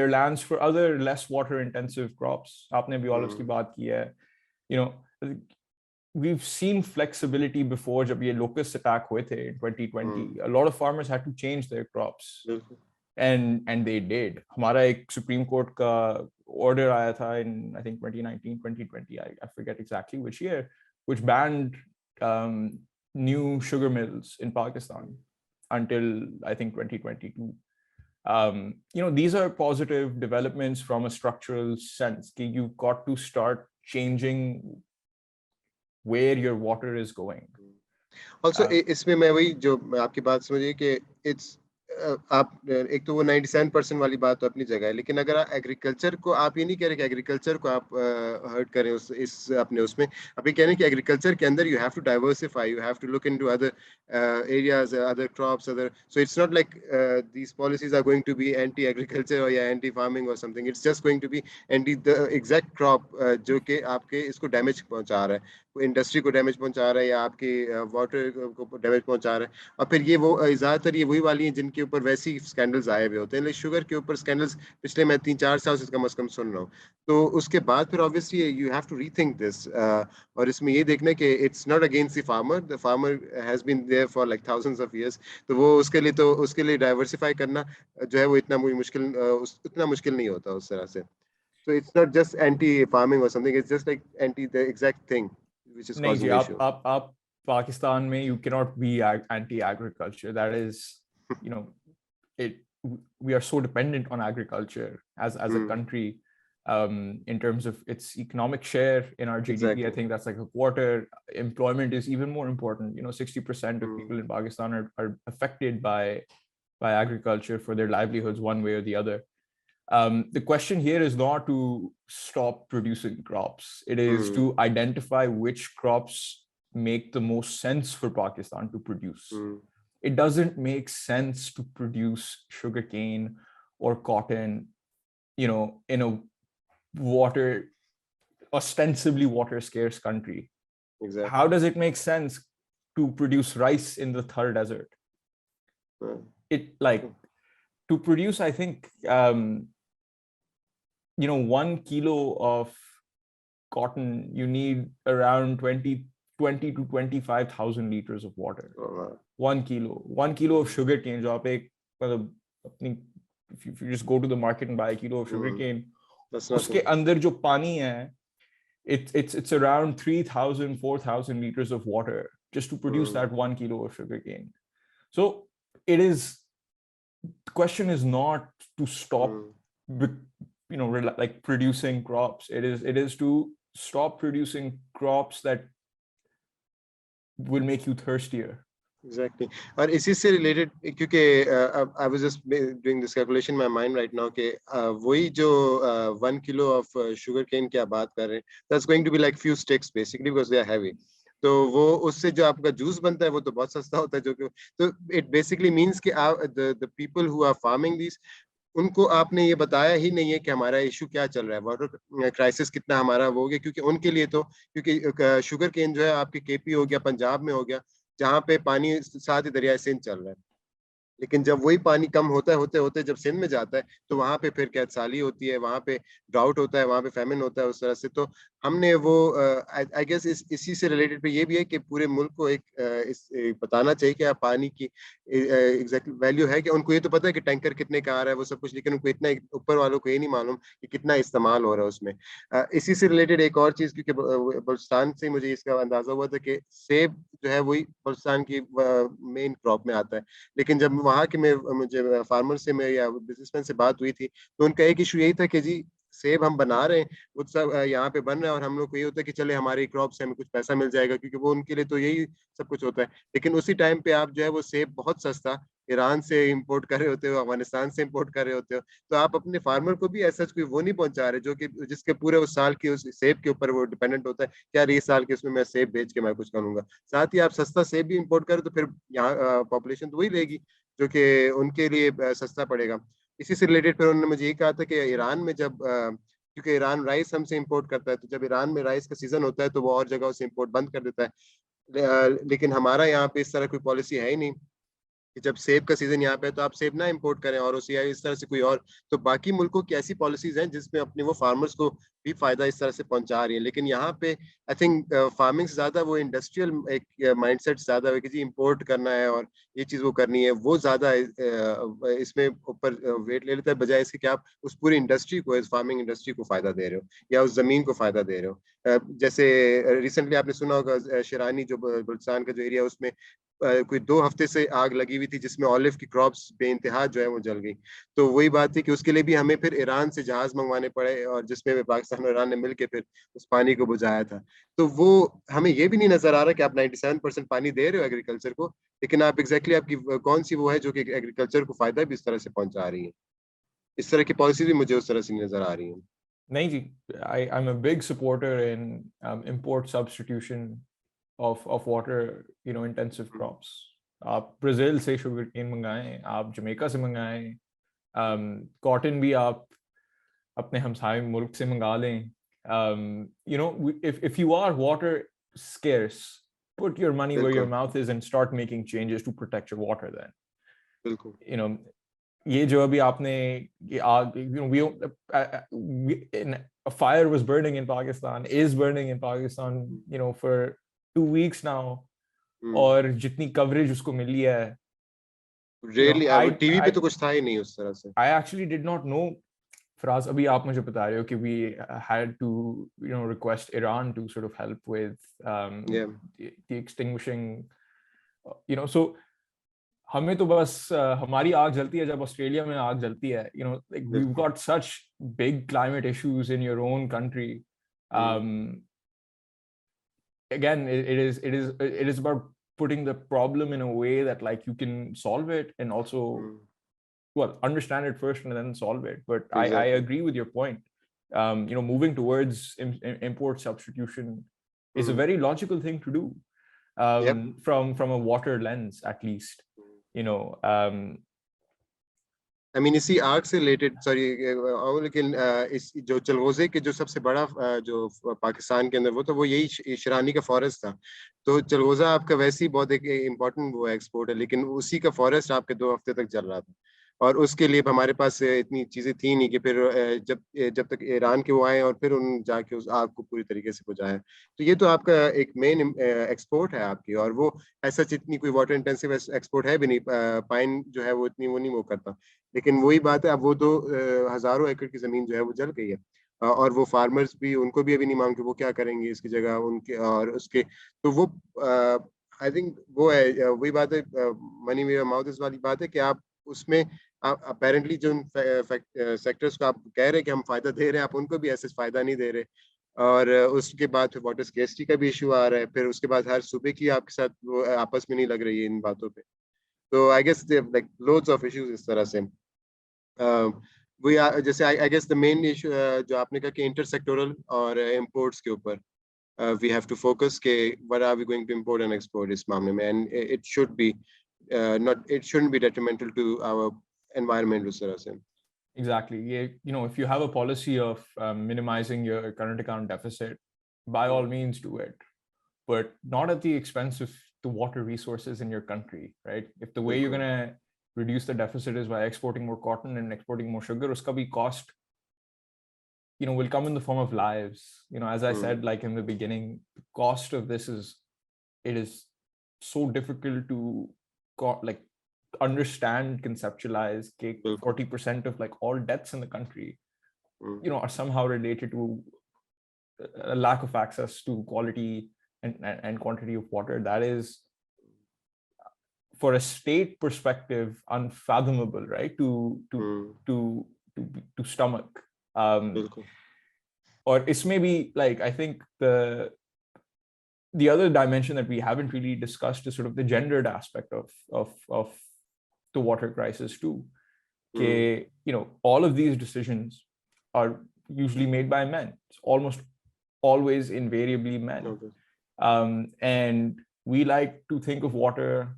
lands for other less water intensive crops. आपने भी olives की बात की है. We've seen flexibility before. जब ये locust attack हुए थे in 2020, a lot of farmers had to change their crops. And they did. हमारा एक Supreme Court का order आया था in I think 2019, 2020, I forget exactly which year, which banned new sugar mills in Pakistan until I think 2022. These are positive developments from a structural sense. You've got to start changing where your water is going. Also, इसमें मैं वही जो आपकी बात समझिए कि it's आप एक तो वो 97% वाली बात तो अपनी जगह है, लेकिन अगर एग्रीकल्चर को आप ये नहीं कह रहे कि एग्रीकल्चर को आप हर्ट करें इस अपने उसमें, आप ये कह रहे हैं कि एग्रीकल्चर के अंदर you have to diversify, you have to look into other areas, other crops, other, so it's not like these policies are going to be anti agriculture और या एंटी फार्मिंग और something. It's just going to be anti the exact crop जो कि आपके इसको damage पहुंचा रहा है, इंडस्ट्री को डैमेज पहुंचा रहा है या आपके वाटर को डैमेज पहुंचा रहा है. और फिर ये वो ज़्यादातर ये वही वाली हैं जिनके ऊपर वैसे ही स्कैंडल्स आए हुए होते हैं. लेकिन शुगर के ऊपर स्कैंडल्स पिछले मैं 3-4 साल से कम से कम सुन रहा हूँ. तो उसके बाद फिर obviously you have to rethink this, और इसमें ये देखना कि it's not against the farmer has been there for like thousands of years. तो वो उसके लिए डाइवर्सिफाई करना जो है वो उतना मुश्किल नहीं होता उस तरह से. So it's not just anti-farming or something. It's just like anti the exact thing which is causing the issue. आप Pakistan में you cannot be anti-agriculture. That is, we are so dependent on agriculture as a country, in terms of its economic share in our GDP. Exactly. I think that's like a quarter. Employment is even more important. 60% of people in Pakistan are affected by agriculture for their livelihoods one way or the other. The question here is not to stop producing crops. It is to identify which crops make the most sense for Pakistan to produce. It doesn't make sense to produce sugarcane or cotton, in a ostensibly water scarce country. Exactly. How does it make sense to produce rice in the Thar Desert? To produce, I think, 1 kilo of cotton, you need around 20 to 25,000 liters of water. 1 kilo of sugar cane. If you just go to the market and buy a kilo of sugar cane, uske andar jo pani hai, it's around 3,000-4,000 liters of water just to produce that 1 kilo of sugar cane. So the question is not to stop like producing crops. It is to stop producing crops that will make you thirstier. Exactly. और इसी से related, क्योंकि I was just doing this calculation in my mind right now कि वही जो 1 kilo of sugar cane की आप बात कर रहे हैं, that's going to be like few sticks basically because they are heavy. तो वो उससे जो आपका जूस बनता है वो तो बहुत सस्ता होता है, जो कि तो it basically means कि the people who are farming these, उनको आपने ये बताया ही नहीं है कि हमारा इशू क्या चल रहा है, वाटर क्राइसिस कितना हमारा वो हो गया, क्योंकि उनके लिए तो क्योंकि शुगर केन जो है आपके केपी हो गया, पंजाब में हो गया, जहाँ पे पानी साथ ही दरिया सिंध चल रहा है. लेकिन जब वही पानी कम होते होते जब सिंध में जाता है तो वहाँ पे फिर कैदसाली होती है, वहाँ पे ड्राउट होता है, वहाँ पे फैमिन होता है, उस तरह से. तो हमने वो आई गेस इसी से रिलेटेड पे ये भी है कि पूरे मुल्क को एक बताना चाहिए कि आप पानी की एग्जैक्ट वैल्यू है कि उनको ये तो पता है कि टैंकर कितने का आ रहा है वो सब कुछ, लेकिन उनको इतना ऊपर वालों को ये नहीं मालूम कि कितना इस्तेमाल हो रहा है उसमें. इसी से रिलेटेड एक और चीज़, क्योंकि बलूचिस्तान से मुझे इसका अंदाजा हुआ था कि सेब जो है वही बलूचिस्तान की मेन क्रॉप में आता है। लेकिन जब वहाँ के मुझे फार्मर से मैं या बिजनेसमैन से बात हुई थी, तो उनका एक इशू यही था कि जी सेब हम बना रहे हैं, वो सब यहाँ पे बन रहा है, और हम लोग को ये होता है कि चले हमारी क्रॉप से हमें कुछ पैसा मिल जाएगा, क्योंकि वो उनके लिए तो यही सब कुछ होता है। लेकिन उसी टाइम पे आप जो है वो सेब बहुत सस्ता ईरान से इंपोर्ट कर रहे होते हो, अफगानिस्तान से इंपोर्ट कर रहे होते हो, तो आप अपने फार्मर को भी ऐसा कोई वो नहीं पहुंचा रहे जो कि जिसके पूरे उस साल की उस सेब के ऊपर वो डिपेंडेंट होता है कि यार ये साल के इसमें मैं सेब बेच के मैं कुछ करूंगा। साथ ही आप सस्ता सेब भी इंपोर्ट करो तो फिर यहाँ पॉपुलेशन तो वही रहेगी जो कि उनके लिए सस्ता पड़ेगा। इसी से रिलेटेड फिर उन्होंने मुझे ये कहा था कि ईरान में जब क्योंकि ईरान राइस हमसे इंपोर्ट करता है, तो जब ईरान में राइस का सीजन होता है तो वो और जगहों से इंपोर्ट बंद कर देता है। लेकिन हमारा यहाँ पे इस तरह कोई पॉलिसी है ही नहीं कि जब सेब का सीजन यहाँ पे है तो आप सेब ना इंपोर्ट करें, और उसी इस तरह से कोई और। तो बाकी मुल्कों की ऐसी पॉलिसीज हैं जिसमें अपने वो फार्मर्स को भी फायदा इस तरह से पहुंचा रही है। लेकिन यहाँ पे आई थिंक फार्मिंग से ज्यादा वो इंडस्ट्रियल एक माइंडसेट ज्यादा है कि जी इंपोर्ट करना है और ये चीज वो करनी है, वो ज्यादा इसमें ऊपर वेट ले लेता है, बजाय इसके कि आप उस पूरी इंडस्ट्री को, इस फार्मिंग इंडस्ट्री को फायदा दे रहे हो या उस जमीन को फायदा दे रहे हो। जैसे रिसेंटली आपने सुना होगा शिरानी जो बलूचिस्तान का जो एरिया है उसमें कोई 2 हफ्ते से आग लगी हुई थी जिसमें ऑलिव की क्रॉप्स बेइंतहा जो है वो जल गई। तो वही बात थी कि उसके लिए भी हमें फिर ईरान से जहाज मंगवाने पड़े, और जिसमें पाकिस्तान और ईरान ने मिलकर फिर उस पानी को बुझाया था। तो वो हमें ये भी नहीं नजर आ रहा कि आप 97% पानी दे रहे हो एग्रीकल्चर को, लेकिन आप एग्जैक्टली आपकी कौन सी वो है जो कि एग्रीकल्चर को फायदा भी इस तरह से पहुंचा रही है। इस तरह की पॉलिसी भी मुझे उस तरह से नहीं नजर आ रही है। नहीं जी, I'm a big supporter in import substitution of water, intensive crops. आप ब्राजील से शुगर केन मंगाएं, आप जमैका से मंगाएं, कॉटन भी आप अपने हमसाये मुल्क से मंगा लें. If you are water scarce, put your money where your बिल्कुल mouth is and start making changes to protect your water then. बिल्कुल। ये जो अभी आपने ये आग, a fire was burning in Pakistan, is burning in Pakistan, for 2 weeks now. और जितनी कवरेज उसको मिली है, रियली वो टीवी पे I तो कुछ था ही नहीं उस तरह से। I actually did not know. Faraz, अभी आप मुझे बता रहे हो कि we had to request Iran to sort of help with Yeah. the extinguishing, so हमें तो बस हमारी आग जलती है जब ऑस्ट्रेलिया में आग जलती है. Like we've got such big climate issues in your own country. Again, it is about putting the problem in a way that like you can solve it, and also understand it first and then solve it. But I agree with your point. Moving towards import substitution is a very logical thing to do, from a water lens at least. I mean इसी आग से related, sorry, लेकिन इस जो चलगोजे के जो सबसे बड़ा जो पाकिस्तान के अंदर वो, तो वो यही शिरानी का फॉरेस्ट था। तो चलगोजा आपका वैसे ही बहुत एक इम्पोर्टेंट वो एक्सपोर्ट है, लेकिन उसी का फॉरेस्ट आपके 2 हफ्ते तक जल रहा था, और उसके लिए हमारे पास इतनी चीजें थी नहीं कि फिर जब तक ईरान के वो आए और फिर उन जाके उस आग को पूरी तरीके से बुझाया। तो ये तो आपका एक मेन एक्सपोर्ट है आपकी, और वो ऐसा इतनी कोई वाटर इंटेंसिव एक्सपोर्ट है भी नहीं। पाइन जो है वो इतनी वो नहीं वो करता। लेकिन वही बात है, अब वो तो हजारों एकड़ की जमीन जो है वो जल गई है, और वो फार्मर्स भी, उनको भी अभी नहीं मालूम कि वो क्या करेंगे इसकी जगह उनके और उसके। तो वो आई थिंक वो है, वही बात है, मनी मेरा माउथ इस वाली बात है कि आप उसमें अपेरेंटली जो सेक्टर्स को आप कह रहे हैं कि हम फायदा दे रहे हैं, आप उनको भी ऐसे फायदा नहीं दे रहे। और उसके बाद फिर वाटर स्केर्सिटी का भी इशू आ रहा है, फिर उसके बाद हर सूबे की आपके साथ वो आपस में नहीं लग रही है इन बातों पे। तो I guess like loads of issues इस तरह से। वो जैसे I guess the main issue जो आपने कहा कि इंटर सेक्टोरल और इम्पोर्ट्स के ऊपर वी हैव टू फोकस के what are we going to import and export इस मामले में, and it should be not, it shouldn't be detrimental to our environment उस तरह से। Exactly. If you have a policy of minimizing your current account deficit, by all means do it, but not at the expense of the water resources in your country, right? If the way you're going to reduce the deficit is by exporting more cotton and exporting more sugar, uska bhi cost, will come in the form of lives. As I said, like in the beginning, the cost of this it is so difficult to like understand, conceptualize. 40% of like all deaths in the country are somehow related to a lack of access to quality and quantity of water, that is, for a state perspective, unfathomable, right? To stomach. Or it's maybe like, I think the other dimension that we haven't really discussed is sort of the gendered aspect of the water crisis too. You know, all of these decisions are usually made by men. It's almost always invariably men. And we like to think of water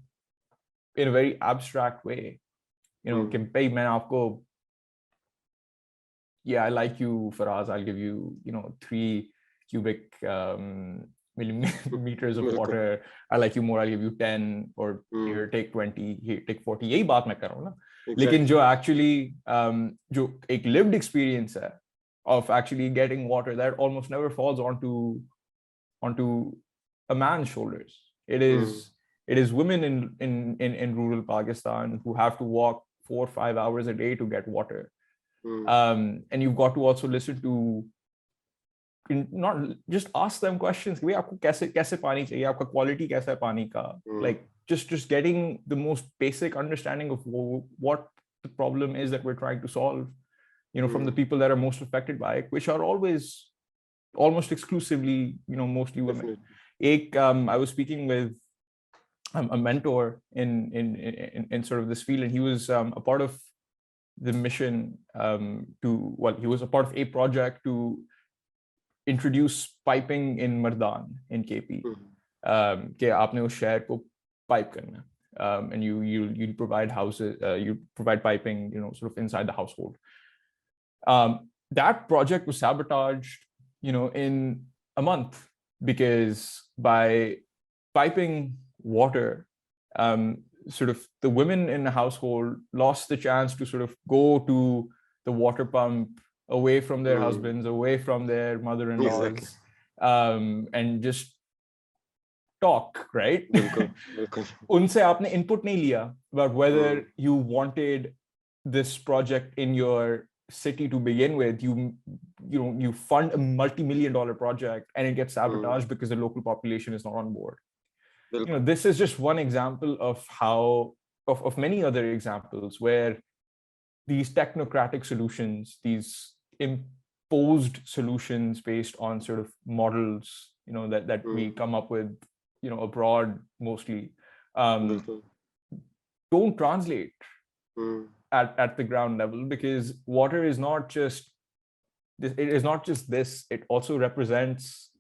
in a very abstract way. You know, yeah, I like you, Faraz, I'll give you, 3 cubic millimeters of water. I like you more, I'll give you 10, or here, take 20, here, take 40. यही बात मैं कर रहा हूँ ना. लेकिन जो actually जो एक lived experience है of actually getting water, that almost never falls onto a man's shoulders. It is women in rural Pakistan who have to walk 4 or 5 hours a day to get water. And you've got to also listen to, not just ask them questions. आपको कैसे पानी चाहिए, आपका quality कैसा है पानी का? Like just getting the most basic understanding of what the problem is that we're trying to solve, from the people that are most affected by it, which are always almost exclusively, mostly women. I was speaking with a mentor in sort of this field, and he was a part of the mission he was a part of a project to introduce piping in Mardan in KP. कि आपने उस शहर को pipe करना, and you provide houses, you provide piping, sort of inside the household. That project was sabotaged, in a month, because by piping water, sort of the women in the household lost the chance to sort of go to the water pump away from their husbands, away from their mother-in-laws, and just talk, right? उनसे आपने input नहीं लिया about whether you wanted this project in your city to begin with. You fund a multi-million-dollar project and it gets sabotaged because the local population is not on board. This is just one example of how of many other examples where these technocratic solutions, these imposed solutions based on sort of models, that we come up with, abroad mostly, don't translate at the ground level, because water is not just this. It is not just this. It also represents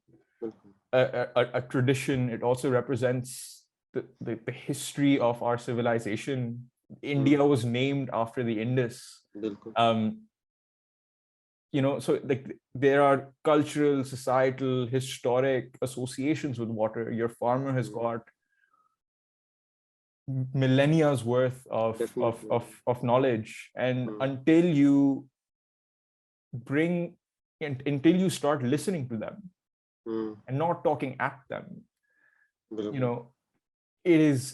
a tradition. It also represents the history of our civilization. India was named after the Indus. So like there are cultural, societal, historic associations with water. Your farmer has got millennia's worth of knowledge, and until you start listening to them and not talking at them, it is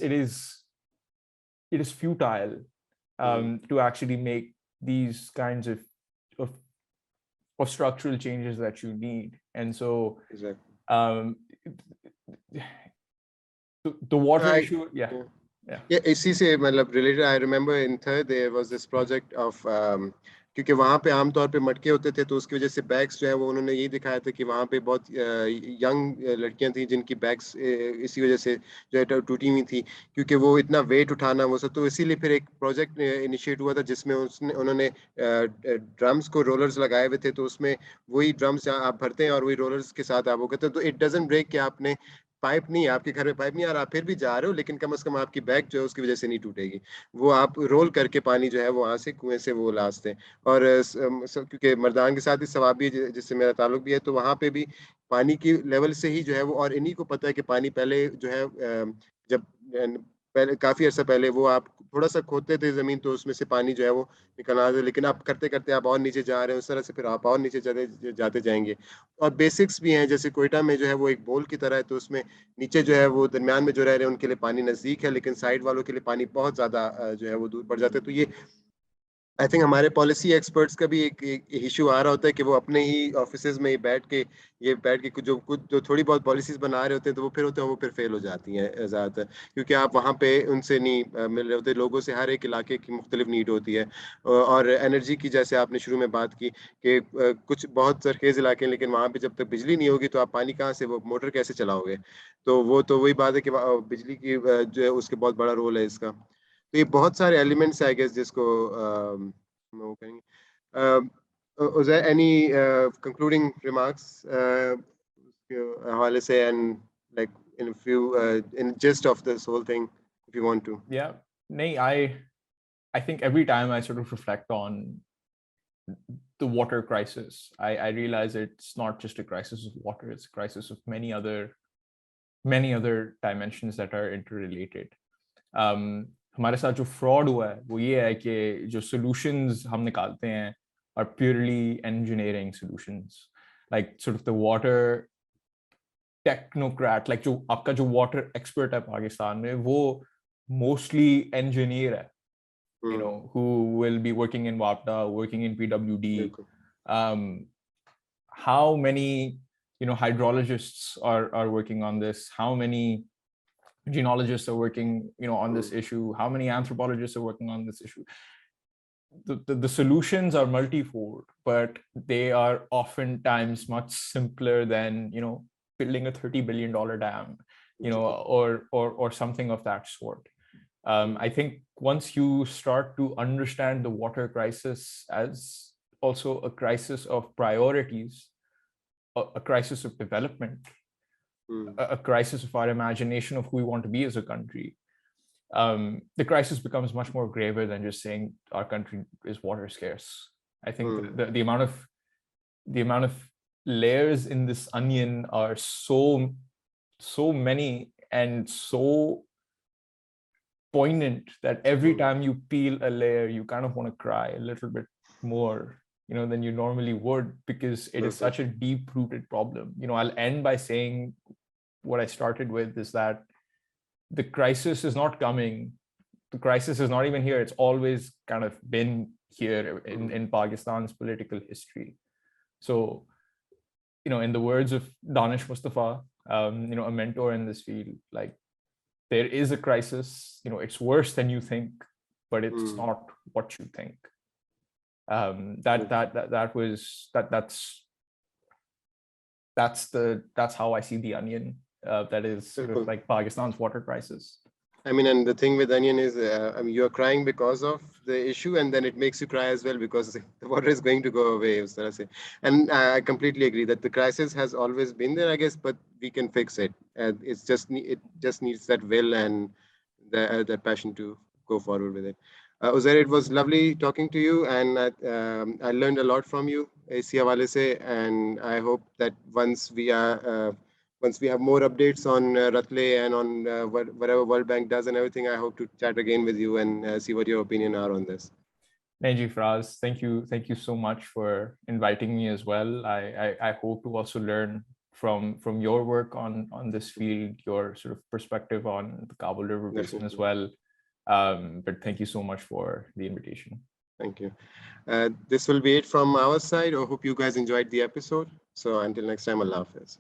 futile to actually make these kinds of structural changes that you need. And so the water issue, इसी से मतलब related, I remember in third there was this project of क्योंकि वहाँ पे आमतौर पे मटके होते थे, तो उसकी वजह से बैग्स जो है वो उन्होंने यही दिखाया था कि वहाँ पे बहुत यंग लड़कियां थी जिनकी बैग्स इसी वजह से जो है टूटी हुई थी, क्योंकि वो इतना वेट उठाना वो सब, तो इसीलिए फिर एक प्रोजेक्ट इनिशिएट हुआ था जिसमें उन्होंने ड्रम्स को रोलर्स लगाए हुए थे, तो उसमें वही ड्रम्स आप भरते हैं और वही रोलर्स के साथ आप वो करते हैं, तो इट डजंट ब्रेक कि आपने पाइप नहीं है, आपके घर में पाइप नहीं आ रहा, आप फिर भी जा रहे हो, लेकिन कम से कम आपकी बैग जो है उसकी वजह से नहीं टूटेगी, वो आप रोल करके पानी जो है वो वहां से कुएं से वो लाते हैं। और क्योंकि मर्दान के साथ ही सवाब भी है जिससे मेरा ताल्लुक भी है, तो वहां पे भी पानी की लेवल से ही जो है वो, और इन्हीं को पता है कि पानी पहले जो है जब पहले काफी अर्सा पहले वो आप थोड़ा सा खोदते थे जमीन तो उसमें से पानी जो है वो निकलना था, लेकिन आप करते करते आप और नीचे जा रहे हैं, उस तरह से फिर आप और नीचे जाते जाएंगे। और बेसिक्स भी हैं, जैसे कोयटा में जो है वो एक बोल की तरह है, तो उसमें नीचे जो है वो दरमियान में जो रह रहे हैं उनके लिए पानी नजदीक है, लेकिन साइड वालों के लिए पानी बहुत ज्यादा जो है वो दूर पड़ जाता है। तो ये आई थिंक हमारे पॉलिसी एक्सपर्ट्स का भी एक इशू आ रहा होता है कि वो अपने ही ऑफिसेज में ही बैठ के कुछ जो थोड़ी बहुत पॉलिसीज बना रहे होते हैं, तो वो फिर फेल हो जाती हैं ज़्यादातर, क्योंकि आप वहाँ पे उनसे नहीं मिल रहे होते लोगों से। हर एक इलाके की मुख्तलिफ नीड होती है। और एनर्जी की, जैसे आपने शुरू में बात की कि कुछ बहुत सरखेज इलाके हैं, लेकिन वहाँ पे जब तक बिजली नहीं होगी तो आप पानी कहाँ से, वो मोटर कैसे चलाओगे? तो वही बात है कि बिजली की जो है उसके बहुत बड़ा रोल है इसका। तो ये बहुत सारे एलिमेंट्स आई गेस जिसको हम वो करेंगे। Was there any concluding remarks उसके हवाले से, and like in a few in gist of this whole thing, if you want to? Yeah, nay, I think every time I sort of reflect on the water crisis, I realize it's not just a crisis of water, it's a crisis of many other dimensions that are interrelated. हमारे साथ जो fraud हुआ है वो ये है कि जो सॉल्यूशंस हम निकालते हैं are purely engineering solutions, like sort of the water technocrat, like जो आपका जो water expert है पाकिस्तान में, वो mostly engineer है, you know, who will be working in WAPDA, working in PWD. How many, you know, hydrologists are working on this? How many geologists are working, you know, on this issue? How many anthropologists are working on this issue? The solutions are multifold, but they are oftentimes much simpler than, you know, building a $30 billion dam, you know, or something of that sort. I think once you start to understand the water crisis as also a crisis of priorities, a crisis of development, a crisis of our imagination of who we want to be as a country, the crisis becomes much more graver than just saying our country is water scarce. I think the amount of layers in this onion are so many and so poignant that every time you peel a layer, you kind of want to cry a little bit more, you know, than you normally would, because it is such a deep-rooted problem. You know, I'll end by saying what I started with, is that the crisis is not coming. The crisis is not even here. It's always kind of been here in Pakistan's political history. So, you know, in the words of Danish Mustafa, you know, a mentor in this field, like, there is a crisis, you know, it's worse than you think, but it's not what you think. That's how I see the onion. That is sort of like Pakistan's water crisis. I mean, and the thing with onion is, I mean, you're crying because of the issue, and then it makes you cry as well because the water is going to go away. And I completely agree that the crisis has always been there, I guess, but we can fix it. It just needs that will and that passion to go forward with it. Uzair, it was lovely talking to you, and I learned a lot from you, इसी हवाले से, and I hope that once we have more updates on Ratle and on whatever World Bank does and everything, I hope to chat again with you and see what your opinion are on this. Naji, Faraz, thank you so much for inviting me as well. I hope to also learn from your work on this field, your sort of perspective on the Kabul River Basin as well. But thank you so much for the invitation. Thank you. This will be it from our side. I hope you guys enjoyed the episode. So until next time, Allah Hafiz.